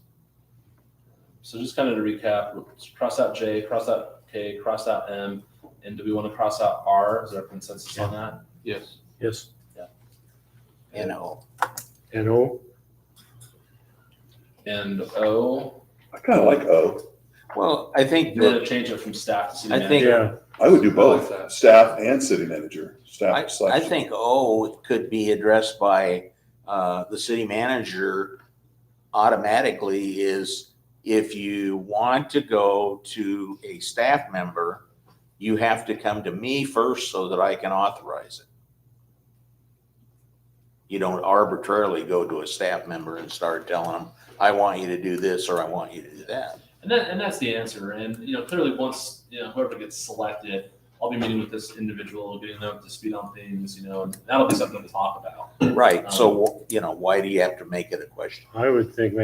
Speaker 6: So just kind of to recap, cross out J, cross out K, cross out M, and do we want to cross out R? Is there a consensus on that?
Speaker 5: Yes.
Speaker 8: Yes.
Speaker 10: You know,
Speaker 8: And O?
Speaker 6: And O,
Speaker 11: I kind of like O.
Speaker 5: Well, I think
Speaker 6: you want
Speaker 5: that,
Speaker 6: to change it from staff to city
Speaker 5: I think-
Speaker 6: manager?
Speaker 8: Yeah.
Speaker 11: I would do
Speaker 5: I
Speaker 11: both,
Speaker 5: like that.
Speaker 11: staff and city manager,
Speaker 5: I,
Speaker 11: staff
Speaker 5: I
Speaker 11: slash.
Speaker 5: think O could be addressed by, the city manager automatically is if you want to go to a staff member, you have to come to me first so that I can authorize it. You don't arbitrarily go to a staff member and start telling them, I want you to do this or I want you to do that.
Speaker 6: And that's the answer. And, clearly once, whoever gets selected, I'll be meeting with this individual, getting them up to speed on things, and that'll be something to talk about.
Speaker 5: Right, so, why do you have to make it a question?
Speaker 8: I would think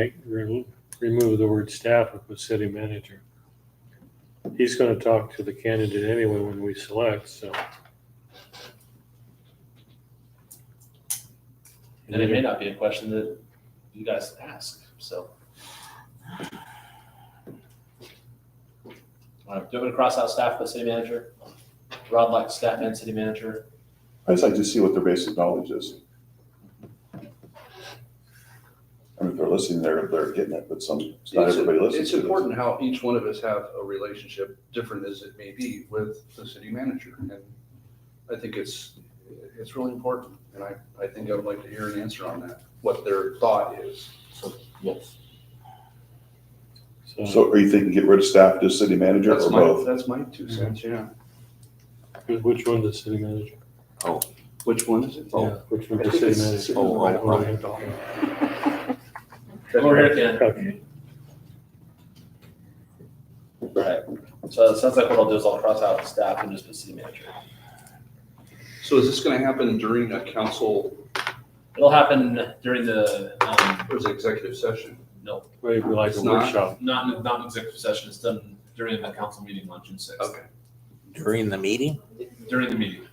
Speaker 8: remove the word staff and put city manager. He's gonna talk to the candidate anyway when we select, so.
Speaker 6: And it may not be a question that you guys ask, so. All right, do you want me to cross out staff but city manager? Rod likes staff and city manager.
Speaker 11: I just like to see what their basic knowledge is. I mean, if they're listening, they're getting it, but not everybody listens.
Speaker 12: It's important how each one of us have a relationship, different as it may be, with the city manager. And I think it's really important. And I think I would like to hear an answer on that, what their thought is.
Speaker 10: yes.
Speaker 11: So are you thinking get rid of staff, just city manager or both?
Speaker 12: That's my 2 cents, yeah.
Speaker 8: Which one's the city manager?
Speaker 12: Which one is it?
Speaker 8: Yeah, which
Speaker 12: I
Speaker 8: one's the
Speaker 12: think
Speaker 8: city
Speaker 12: it's
Speaker 8: manager?
Speaker 12: city
Speaker 8: Oh,
Speaker 12: manager.
Speaker 8: okay.
Speaker 6: Over here, Ken.
Speaker 8: Okay.
Speaker 6: All right, so it sounds like what I'll do is I'll cross out staff and just put city manager.
Speaker 12: So is this gonna happen during a council,
Speaker 6: It'll happen during the,
Speaker 12: or is it executive session?
Speaker 6: no,
Speaker 8: Maybe like
Speaker 12: It's
Speaker 8: a
Speaker 12: not?
Speaker 8: workshop.
Speaker 6: not an executive session. It's done during the council meeting on June 6th.
Speaker 12: Okay.
Speaker 5: During the meeting?
Speaker 6: During the meeting.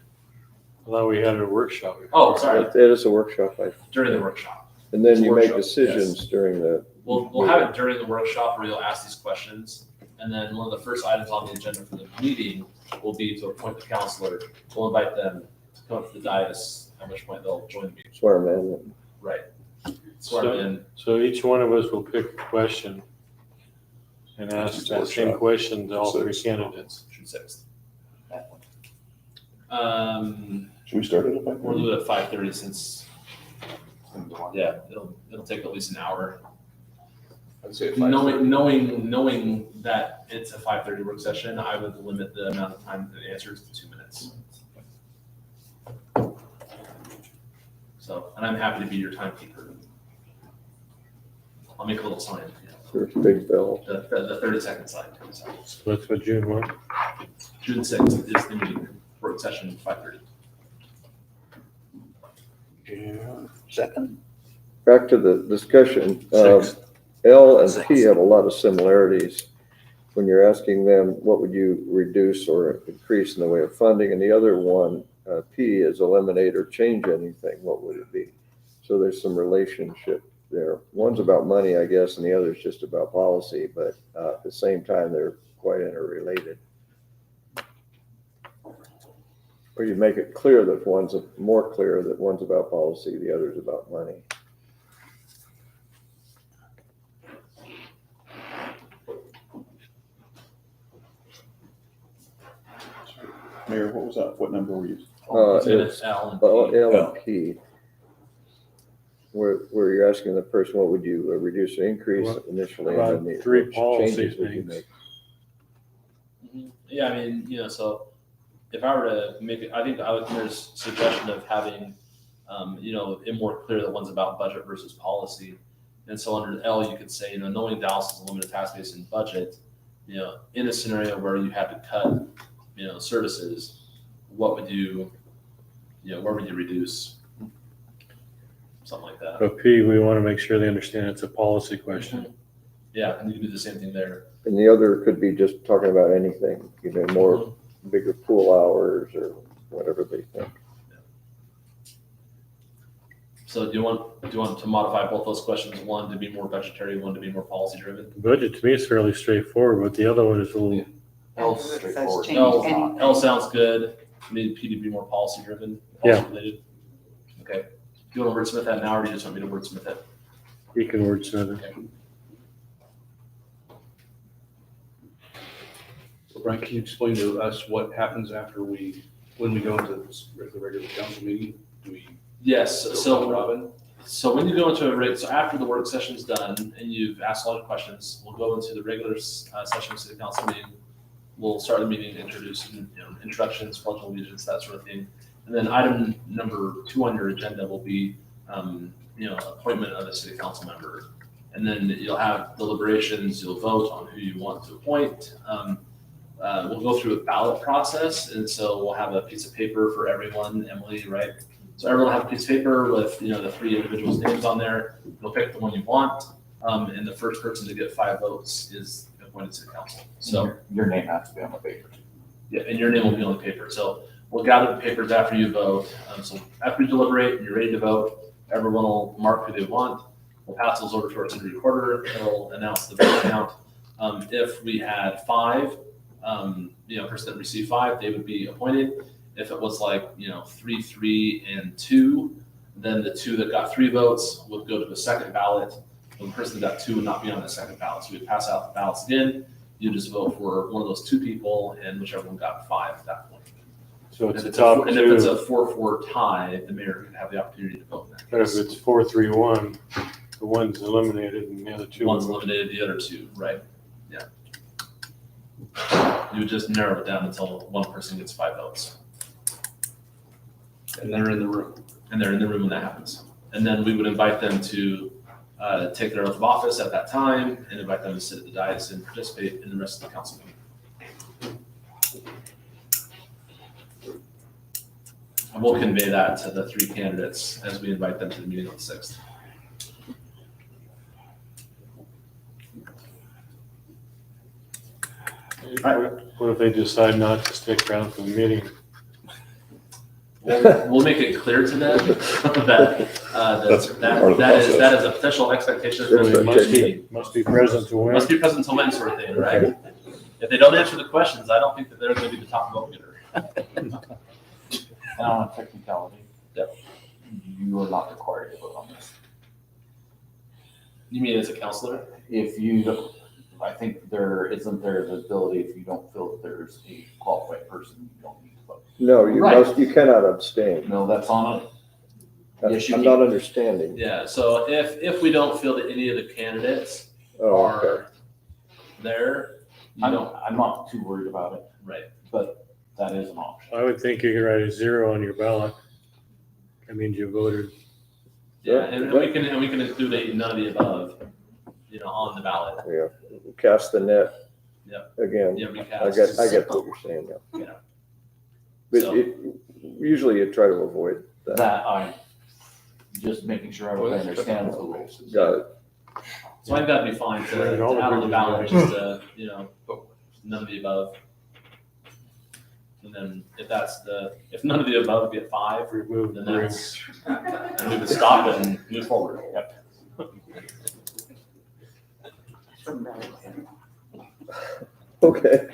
Speaker 8: I thought we had a workshop.
Speaker 6: Oh, sorry,
Speaker 1: It is a workshop,
Speaker 6: during the workshop.
Speaker 1: and then
Speaker 12: It's a
Speaker 1: you make
Speaker 12: workshop,
Speaker 1: decisions during the.
Speaker 6: We'll have it during the workshop where you'll ask these questions. And then one of the first items on the agenda for the meeting will be to appoint the counselor. We'll invite them to come up to the dais, at which point they'll join the meeting.
Speaker 1: Swear them in.
Speaker 6: Right. Swear them in.
Speaker 8: So each one of us will pick a question and ask that same question to all three candidates.
Speaker 6: June 6th.
Speaker 10: That one.
Speaker 11: Should we start it
Speaker 6: We'll
Speaker 11: at
Speaker 6: do it at 5:30 since, yeah, it'll take at least an hour.
Speaker 12: I'd say
Speaker 6: Knowing that it's a 5:30 work session, I would limit the amount of time that answers to 2 minutes. So, and I'm happy to be your timekeeper. I'll make a little sign,
Speaker 1: First big bell.
Speaker 6: the 30-second sign. So,
Speaker 8: So that's what June 1.
Speaker 6: June 6th is the meeting, work session, 5:30.
Speaker 5: Second?
Speaker 1: Back to the discussion.
Speaker 8: Sixth.
Speaker 1: L and P have a lot of similarities. When you're asking them, what would you reduce or increase in the way of funding? And the other one, P, is eliminate or change anything. What would it be? So there's some relationship there. One's about money, I guess, and the other is just about policy, but at the same time, they're quite interrelated. Or you make it clear that more clear that one's about policy, the other's about money.
Speaker 11: Mayor, what was that? What number were you?
Speaker 1: It's
Speaker 6: L and
Speaker 1: L
Speaker 6: P.
Speaker 1: and P. Where you're asking the person, what would you reduce or increase initially? And
Speaker 8: About
Speaker 1: then the
Speaker 8: three
Speaker 1: which
Speaker 8: policy
Speaker 1: changes would you
Speaker 8: things.
Speaker 1: make?
Speaker 6: Mhm. Yeah, I mean, so if I were to make it, I think there's suggestion of having, it more clear that one's about budget versus policy. And so under L, you could say, knowing Dallas is a limited task base and budget, in a scenario where you had to cut, services, what would you, where would you reduce? something like that.
Speaker 8: But P, we want to make sure they understand it's a policy question.
Speaker 6: Yeah, and you can do the same thing there.
Speaker 1: And the other could be just talking about anything, more bigger pool hours or whatever they think.
Speaker 6: So do you want to modify both those questions? One to be more budgetary, one to be more policy driven?
Speaker 8: Budget to me is fairly straightforward, but the other one is a little,
Speaker 10: L's
Speaker 9: It says
Speaker 10: straightforward.
Speaker 9: change
Speaker 6: L,
Speaker 9: anything.
Speaker 6: L sounds good. Need P to be more policy driven,
Speaker 8: Yeah.
Speaker 6: policy related. Okay. Do you want to wordsmith that now, or do you just want me to wordsmith it?
Speaker 8: you can wordsmith it.
Speaker 12: So Brian, can you explain to us what happens after when we go into the regular council meeting? Do we
Speaker 6: Yes,
Speaker 12: go
Speaker 6: so
Speaker 12: round robin?
Speaker 6: So when you go into a so after the work session's done and you've asked a lot of questions, we'll go into the regular session of city council meeting. We'll start the meeting, introducing, introductions, pledge of allegiance, that sort of thing. And then item number 2 on your agenda will be, appointment of a city council member. And then you'll have deliberations, you'll vote on who you want to appoint. We'll go through a ballot process. And so we'll have a piece of paper for everyone, Emily, right? So everyone will have a piece of paper with, the 3 individuals' names on there. You'll pick the one you want. And the first person to get 5 votes is appointed to the council. So
Speaker 10: Your name has to be on the paper.
Speaker 6: yeah, and your name will be on the paper. So we'll gather the papers after you vote. So after you deliberate and you're ready to vote, everyone will mark who they want. We'll pass those over to our city recorder. It'll announce the vote count. If we had 5, person that received 5, they would be appointed. If it was 3, 3, and 2, then the 2 that got 3 votes would go to the second ballot. The person that got 2 would not be on the second ballot. So we'd pass out the ballots again. You just vote for one of those 2 people, and whichever one got 5 at that point.
Speaker 8: So
Speaker 6: And
Speaker 8: it's
Speaker 6: if
Speaker 8: a
Speaker 6: it's
Speaker 8: top
Speaker 6: and if it's a
Speaker 8: 2,
Speaker 6: 4-4 tie, the mayor can have the opportunity to vote in that
Speaker 8: but if
Speaker 6: case.
Speaker 8: it's 4-3-1, the one's eliminated and the other 2.
Speaker 6: One's eliminated, the other 2, right? Yeah. You would just narrow it down until one person gets 5 votes.
Speaker 12: And they're in the room.
Speaker 6: And they're in the room when that happens. And then we would invite them to take their oath of office at that time and invite them to sit at the dais and participate in the rest of the council meeting. And we'll convey that to the 3 candidates as we invite them to the meeting on the 6th.
Speaker 8: What if they decide not to stick around for the meeting?
Speaker 6: We'll make it clear to them that
Speaker 11: That's part of the process.
Speaker 6: that is a potential expectation for
Speaker 8: They
Speaker 6: the meeting.
Speaker 8: must be present to win.
Speaker 6: Must be present to win sort of thing, right? If they don't answer the questions, I don't think that they're going to be the top vote getter.
Speaker 10: And on a technicality.
Speaker 6: Yep.
Speaker 10: You are not required to vote on this.
Speaker 6: You mean as a counselor?
Speaker 10: If you, I think there the ability, if you don't feel that there's a qualified person, you don't need to vote.
Speaker 1: No,
Speaker 6: Right.
Speaker 1: you cannot abstain.
Speaker 10: No, that's on it. Yes, you
Speaker 1: I'm
Speaker 10: can.
Speaker 1: not understanding.
Speaker 6: Yeah, so if we don't feel that any of the candidates
Speaker 1: Oh, okay.
Speaker 6: are there, you don't,
Speaker 10: I'm not too worried about it,
Speaker 6: right?
Speaker 10: but that is an option.
Speaker 8: I would think you could write a 0 on your ballot. That means you voted.
Speaker 6: Yeah, and we can include a none of the above, on the ballot.
Speaker 1: Yeah, cast the net.
Speaker 6: Yep.
Speaker 1: Again,
Speaker 6: Yeah,
Speaker 1: I
Speaker 6: recast.
Speaker 1: get what you're saying now.
Speaker 6: Yeah.
Speaker 1: But
Speaker 6: So-
Speaker 1: usually you try to avoid that.
Speaker 10: That I'm just making sure everybody understands the rules.
Speaker 1: Got it.
Speaker 6: So I think that'd be fine to
Speaker 8: Right,
Speaker 6: add
Speaker 8: all the
Speaker 6: on the
Speaker 8: bridges
Speaker 6: ballot,
Speaker 8: are
Speaker 6: just none of the above. And then if none of the above get 5,
Speaker 8: Remove
Speaker 6: then
Speaker 8: the
Speaker 6: that's, and we would stop and move forward. Yep.
Speaker 1: Okay.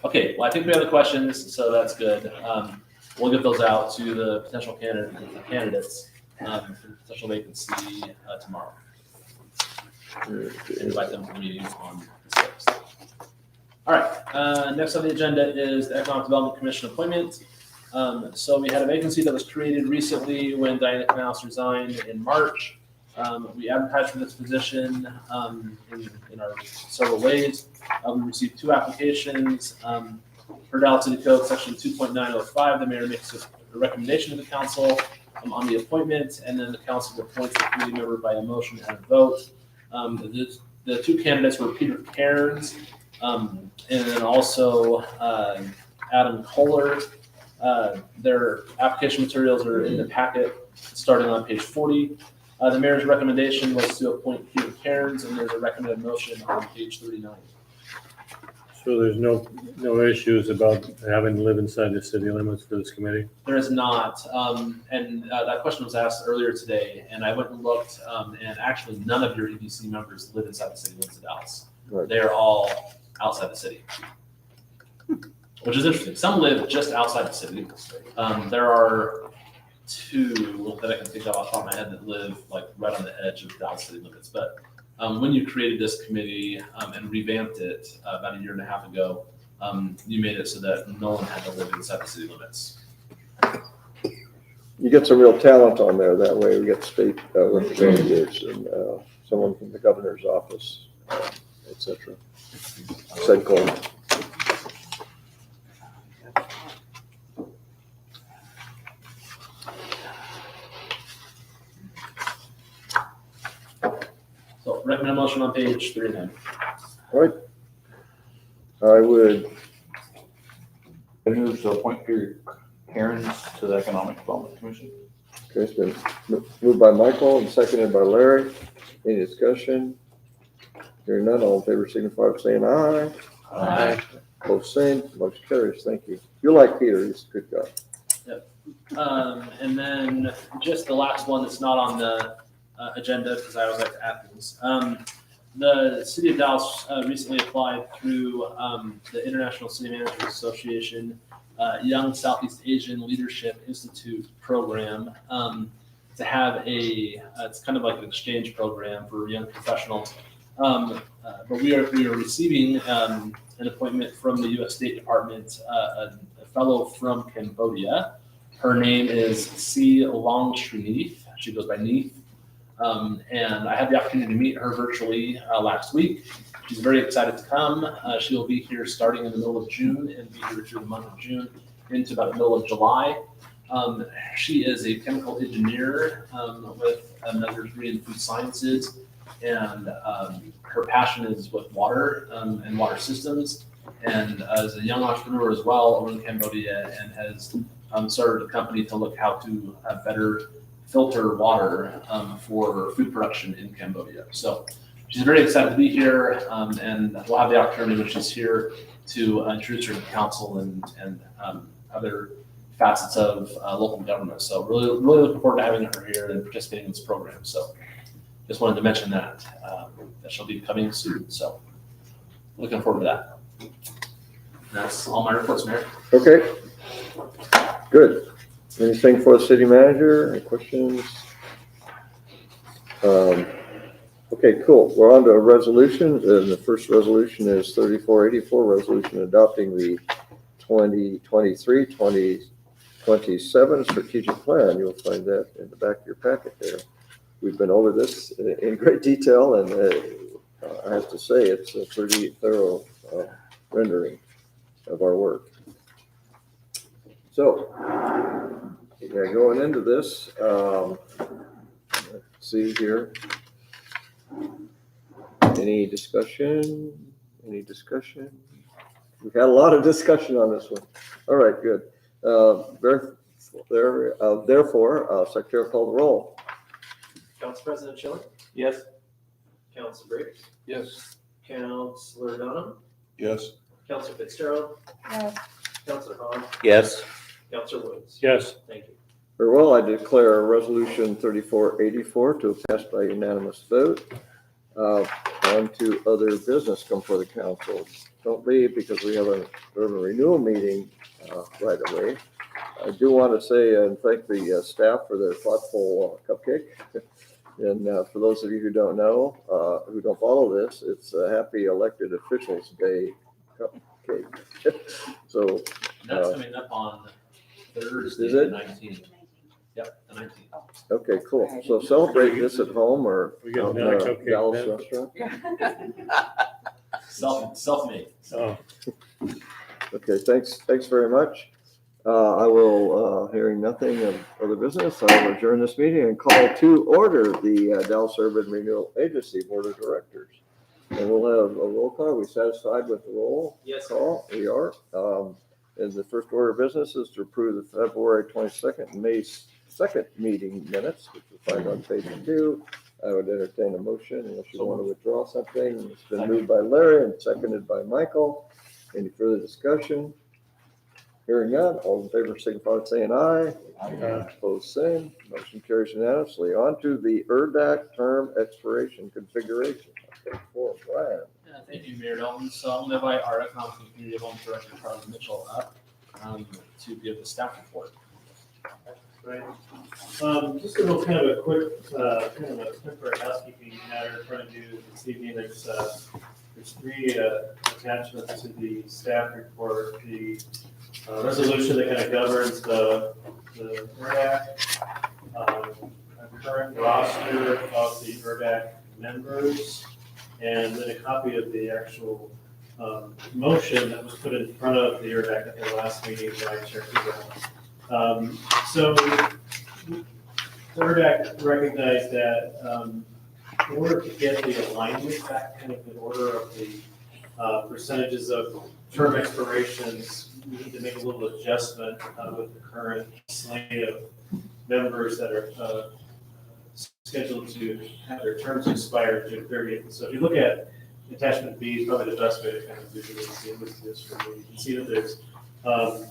Speaker 6: Okay, well, I think we have the questions, so that's good. We'll get those out to the potential candidates for the potential vacancy tomorrow. And invite them to the meeting on the 6th. All right, next on the agenda is the Economic Development Commission appointment. So we had a vacancy that was created recently when Diana Canals resigned in March. We advertised for this position in our several ways. We received 2 applications. Per Dallas City Code, section 2.905, the mayor makes a recommendation to the council on the appointment, and then the council appoints the committee member by a motion and a vote. The 2 candidates were Peter Cairns and then also Adam Kohler. Their application materials are in the packet, starting on page 40. The mayor's recommendation was to appoint Peter Cairns, and there's a recommended motion on page 39.
Speaker 8: So there's no issues about having to live inside the city limits for this committee?
Speaker 6: There is not, and that question was asked earlier today, and I went and looked, and actually none of your EDC members live inside the city limits of Dallas.
Speaker 1: Right.
Speaker 6: They are all outside the city, which is interesting. Some live just outside the city. There are two that I can think of off the top of my head that live like right on the edge of the Dallas city limits. But when you created this committee and revamped it about a year and a half ago, you made it so that no one had to live inside the city limits.
Speaker 1: You get some real talent on there. That way we get state representatives and someone from the governor's office, et cetera. Said Coleman.
Speaker 6: So recommend a motion on page 39.
Speaker 1: All right. I would,
Speaker 10: I move to appoint Peter Cairns to the Economic Development Commission.
Speaker 1: okay, it's been moved by Michael and seconded by Larry. Any discussion? Hearing none, all in favor signify by saying aye.
Speaker 10: Aye.
Speaker 1: Both same, motion carries. Thank you. You like Peter, he's a good guy.
Speaker 6: And then just the last one that's not on the agenda because I always like to add things. The city of Dallas recently applied through the International City Managers Association Young Southeast Asian Leadership Institute program to have it's kind of like an exchange program for young professionals. But we are receiving an appointment from the U.S. State Department, a fellow from Cambodia. Her name is C. Longstreet. She goes by Neith. And I had the opportunity to meet her virtually last week. She's very excited to come. She will be here starting in the middle of June and be here through the month of June into about the middle of July. She is a chemical engineer with another degree in food sciences, and her passion is with water and water systems, and as a young entrepreneur as well over in Cambodia, and has started a company to look how to better filter water for food production in Cambodia. So she's very excited to be here, and we'll have the opportunity when she's here to introduce her to council and other facets of local government. So really looking forward to having her here and participating in this program. So just wanted to mention that she'll be coming soon. So looking forward to that. That's all my reports, Mayor.
Speaker 1: Okay, good. Anything for the city manager? Any questions? Okay, cool. We're on to a resolution, and the first resolution is 3484, resolution adopting the 2023-2027 strategic plan. You'll find that in the back of your packet there. We've been over this in great detail, and I have to say it's a pretty thorough rendering of our work. So, yeah, going into this, let's see here. Any discussion? Any discussion? We've had a lot of discussion on this one. All right, good. Therefore, Secretary will call the roll.
Speaker 2: Council President Schilling,
Speaker 10: Yes.
Speaker 2: Council Briggs,
Speaker 12: Yes.
Speaker 2: Councilor Dunham,
Speaker 11: Yes.
Speaker 2: Councilor Fitzgerald,
Speaker 9: Yes.
Speaker 2: Councilor Hahn,
Speaker 10: Yes.
Speaker 2: Councilor Woods.
Speaker 8: Yes.
Speaker 2: Thank you.
Speaker 1: Very well, I declare resolution 3484 to have passed by unanimous vote. On to other business come for the council. Don't leave because we have an urban renewal meeting right away. I do want to say and thank the staff for their thoughtful cupcake. And for those of you who don't know, who don't follow this, it's a Happy Elected Officials Day cupcake. So
Speaker 6: That's coming up on Thursday,
Speaker 1: Is
Speaker 6: the
Speaker 1: it?
Speaker 6: 19th. Yep, the 19th.
Speaker 1: okay, cool. So celebrate this at home or
Speaker 8: We got
Speaker 1: out in
Speaker 8: another
Speaker 1: a
Speaker 8: cupcake,
Speaker 1: Dallas
Speaker 8: man.
Speaker 1: restaurant.
Speaker 6: Self-made.
Speaker 8: Oh,
Speaker 1: Okay, thanks very much. I will, hearing nothing of other business, I will adjourn this meeting and call to order the Dallas Urban Renewal Agency Board of Directors. And we'll have a roll call. Are we satisfied with the roll
Speaker 2: Yes.
Speaker 1: call? We are. And the first order of business is to approve the February 22nd and May 2nd meeting minutes, which you'll find on page 2. I would entertain a motion unless you want to withdraw something. It's been moved by Larry and seconded by Michael. Any further discussion? Hearing none, all in favor signify by saying aye. Opposed, same. Motion carries unanimously. On to the ERDAC term expiration configuration. For Brian.
Speaker 6: Yeah, thank you, Mayor Dalton. So I'm going to invite our Economic and Community Development Director, Charlie Mitchell, up to give the staff report.
Speaker 13: Right. Just a little kind of a quick, kind of a temporary housekeeping matter trying to do this evening. There's 3 attachments to the staff report. The resolution that kind of governs the ERDAC, a current roster of the ERDAC members, and then a copy of the actual motion that was put in front of the ERDAC at the last meeting that I checked it out. So the ERDAC recognized that in order to get the alignment back kind of in order of the percentages of term expirations, we need to make a little adjustment with the current slate of members that are scheduled to have their terms expire June 30th. So if you look at attachment B, is probably the best way to kind of visually see this for me. You can see that there's of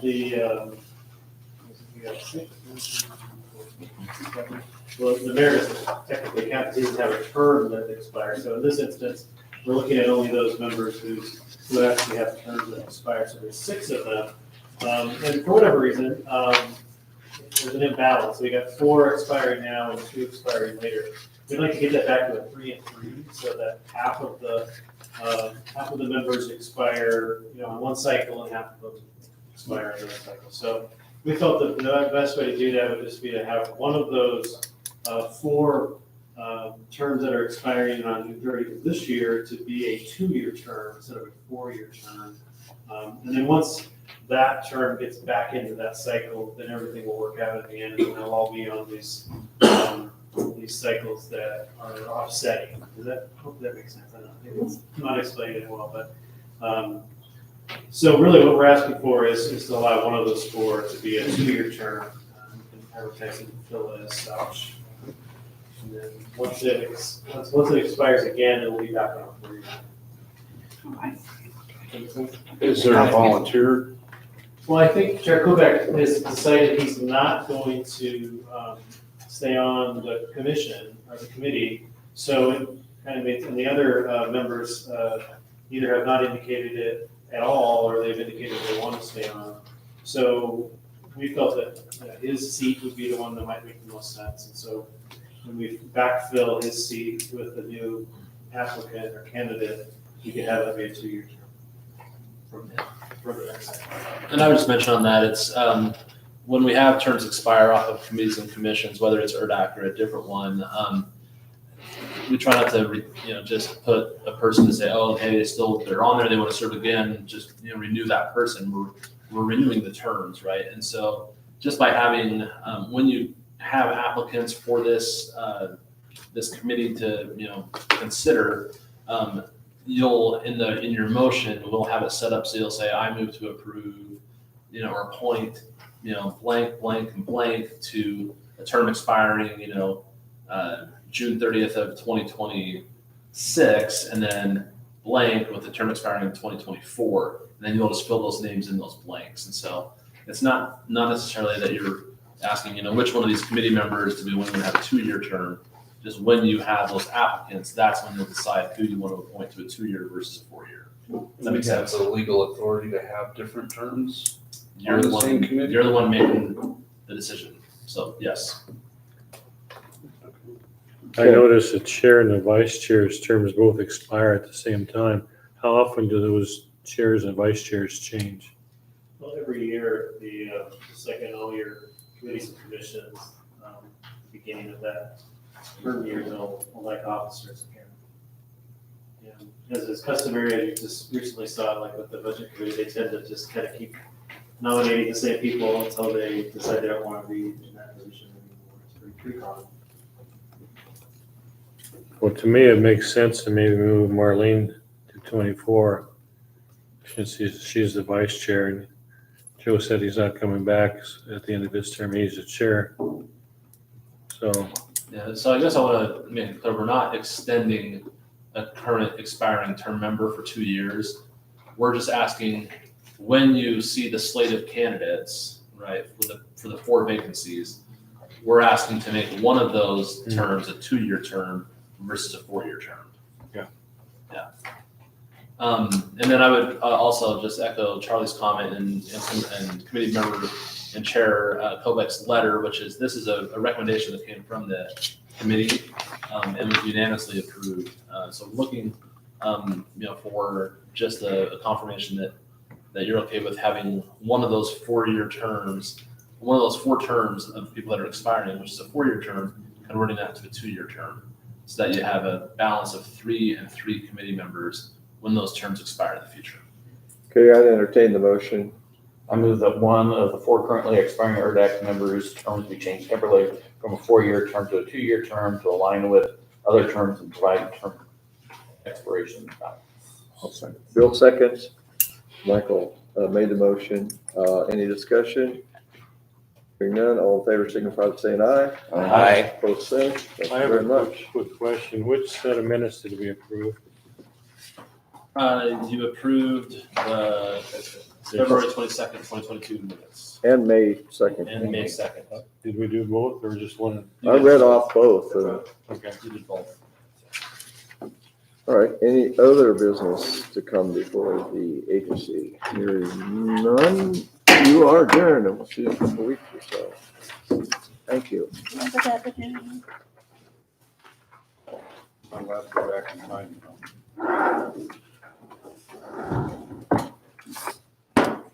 Speaker 13: the we got 6, well, the mayor doesn't technically count because he doesn't have a term that expires. So in this instance, we're looking at only those members who actually have terms that expire. So there's 6 of them. And for whatever reason, there's an imbalance. So we got 4 expiring now and 2 expiring later. We'd like to get that back to a 3 and 3, so that half of the members expire, in one cycle, and half of them expire in another cycle. So we felt that the best way to do that would just be to have one of those 4 terms that are expiring on June 30th of this year to be a 2-year term instead of a 4-year term. And then once that term gets back into that cycle, then everything will work out at the end, and they'll all be on these cycles that are offsetting. Hope that makes sense. I don't think it's not explained it well, but so really what we're asking for is to allow one of those 4 to be a 2-year term. You can advertise and fill it as such. And then once it expires again, it will be back on 4 years.
Speaker 12: Is there a volunteer?
Speaker 13: Well, I think Chair Kovac has decided he's not going to stay on the commission or the committee. So it kind of makes, and the other members either have not indicated it at all, or they've indicated they want to stay on. So we felt that his seat would be the one that might make the most sense. And so when we backfill his seat with the new applicant or candidate, he could have that be a 2-year term from him.
Speaker 6: And I would just mention on that, it's when we have terms expire off of committees and commissions, whether it's ERDAC or a different one, we try not to just put a person to say, oh, hey, they're on there, they want to serve again, just renew that person. We're renewing the terms, right? And so just by having when you have applicants for this this committee to consider, you'll in your motion we'll have it set up so you'll say I move to approve, or appoint, blank, blank, and blank to a term expiring, June 30th of 2026, and then blank with the term expiring in 2024. And then you'll just fill those names in those blanks. And so it's not necessarily that you're asking, which one of these committee members to be willing to have a 2-year term. Just when you have those applicants, that's when you'll decide who you want to appoint to a 2-year versus a 4-year. Does that make sense?
Speaker 12: The legal authority to have different terms?
Speaker 6: You're the
Speaker 12: same committee?
Speaker 6: You're the one making the decision. So yes.
Speaker 8: I noticed the chair and the vice chair's terms both expire at the same time. How often do those chairs and vice chairs change?
Speaker 13: Well, every year, just like in all your committees and commissions, beginning of that term year, they'll elect officers again. As is customary, you just recently saw, like with the budget committee, they tend to just kind of keep nominating the same people until they decide they don't want to be in that position anymore. It's pretty common.
Speaker 8: Well, to me, it makes sense to maybe move Marlene to 24 since she's the vice chair, and Joe said he's not coming back at the end of his term, he's the chair. So,
Speaker 6: Yeah, so I guess I want to make it clear, we're not extending a current expiring term member for 2 years. We're just asking, when you see the slate of candidates, right, for the 4 vacancies, we're asking to make one of those terms a 2-year term versus a 4-year term.
Speaker 8: Yeah.
Speaker 6: Yeah. And then I would also just echo Charlie's comment and committee member and Chair Kovac's letter, which is, this is a recommendation that came from the committee and was unanimously approved. So looking, for just a confirmation that you're okay with having one of those 4-year terms, one of those 4 terms of people that are expiring, which is a 4-year term, converting that to a 2-year term, so that you have a balance of 3 and 3 committee members when those terms expire in the future.
Speaker 1: Okay, I'd entertain the motion.
Speaker 10: I move that one of the 4 currently expiring ERDAC members' terms be changed temporarily from a 4-year term to a 2-year term to align with other terms and provide term expiration balance.
Speaker 1: Bill seconds. Michael made the motion. Any discussion? Hearing none, all in favor signify by saying aye.
Speaker 10: Aye.
Speaker 1: Opposed, same. Thank
Speaker 8: I
Speaker 1: you
Speaker 8: have
Speaker 1: very
Speaker 8: a
Speaker 1: much.
Speaker 8: quick question. Which set of minutes did we approve?
Speaker 6: You approved the February 22nd, 2022 minutes
Speaker 1: And May 2nd.
Speaker 6: and May 2nd.
Speaker 8: Did we do both or just one?
Speaker 1: I read off both.
Speaker 8: Okay.
Speaker 6: You did both.
Speaker 1: All right, any other business to come before the agency? Hearing none, you are adjourned, and we'll see you in a couple weeks or so. Thank you.
Speaker 12: I'm glad to go back in time.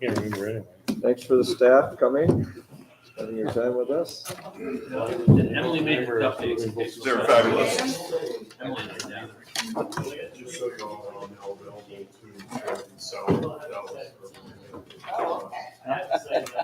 Speaker 8: Can't remember anyway.
Speaker 1: Thanks for the staff coming, spending your time with us.
Speaker 6: And Emily made her updates.
Speaker 4: They're fabulous.
Speaker 6: Emily, yeah.
Speaker 4: Just so you all know, I'm available to, so that was.
Speaker 9: Oh, okay.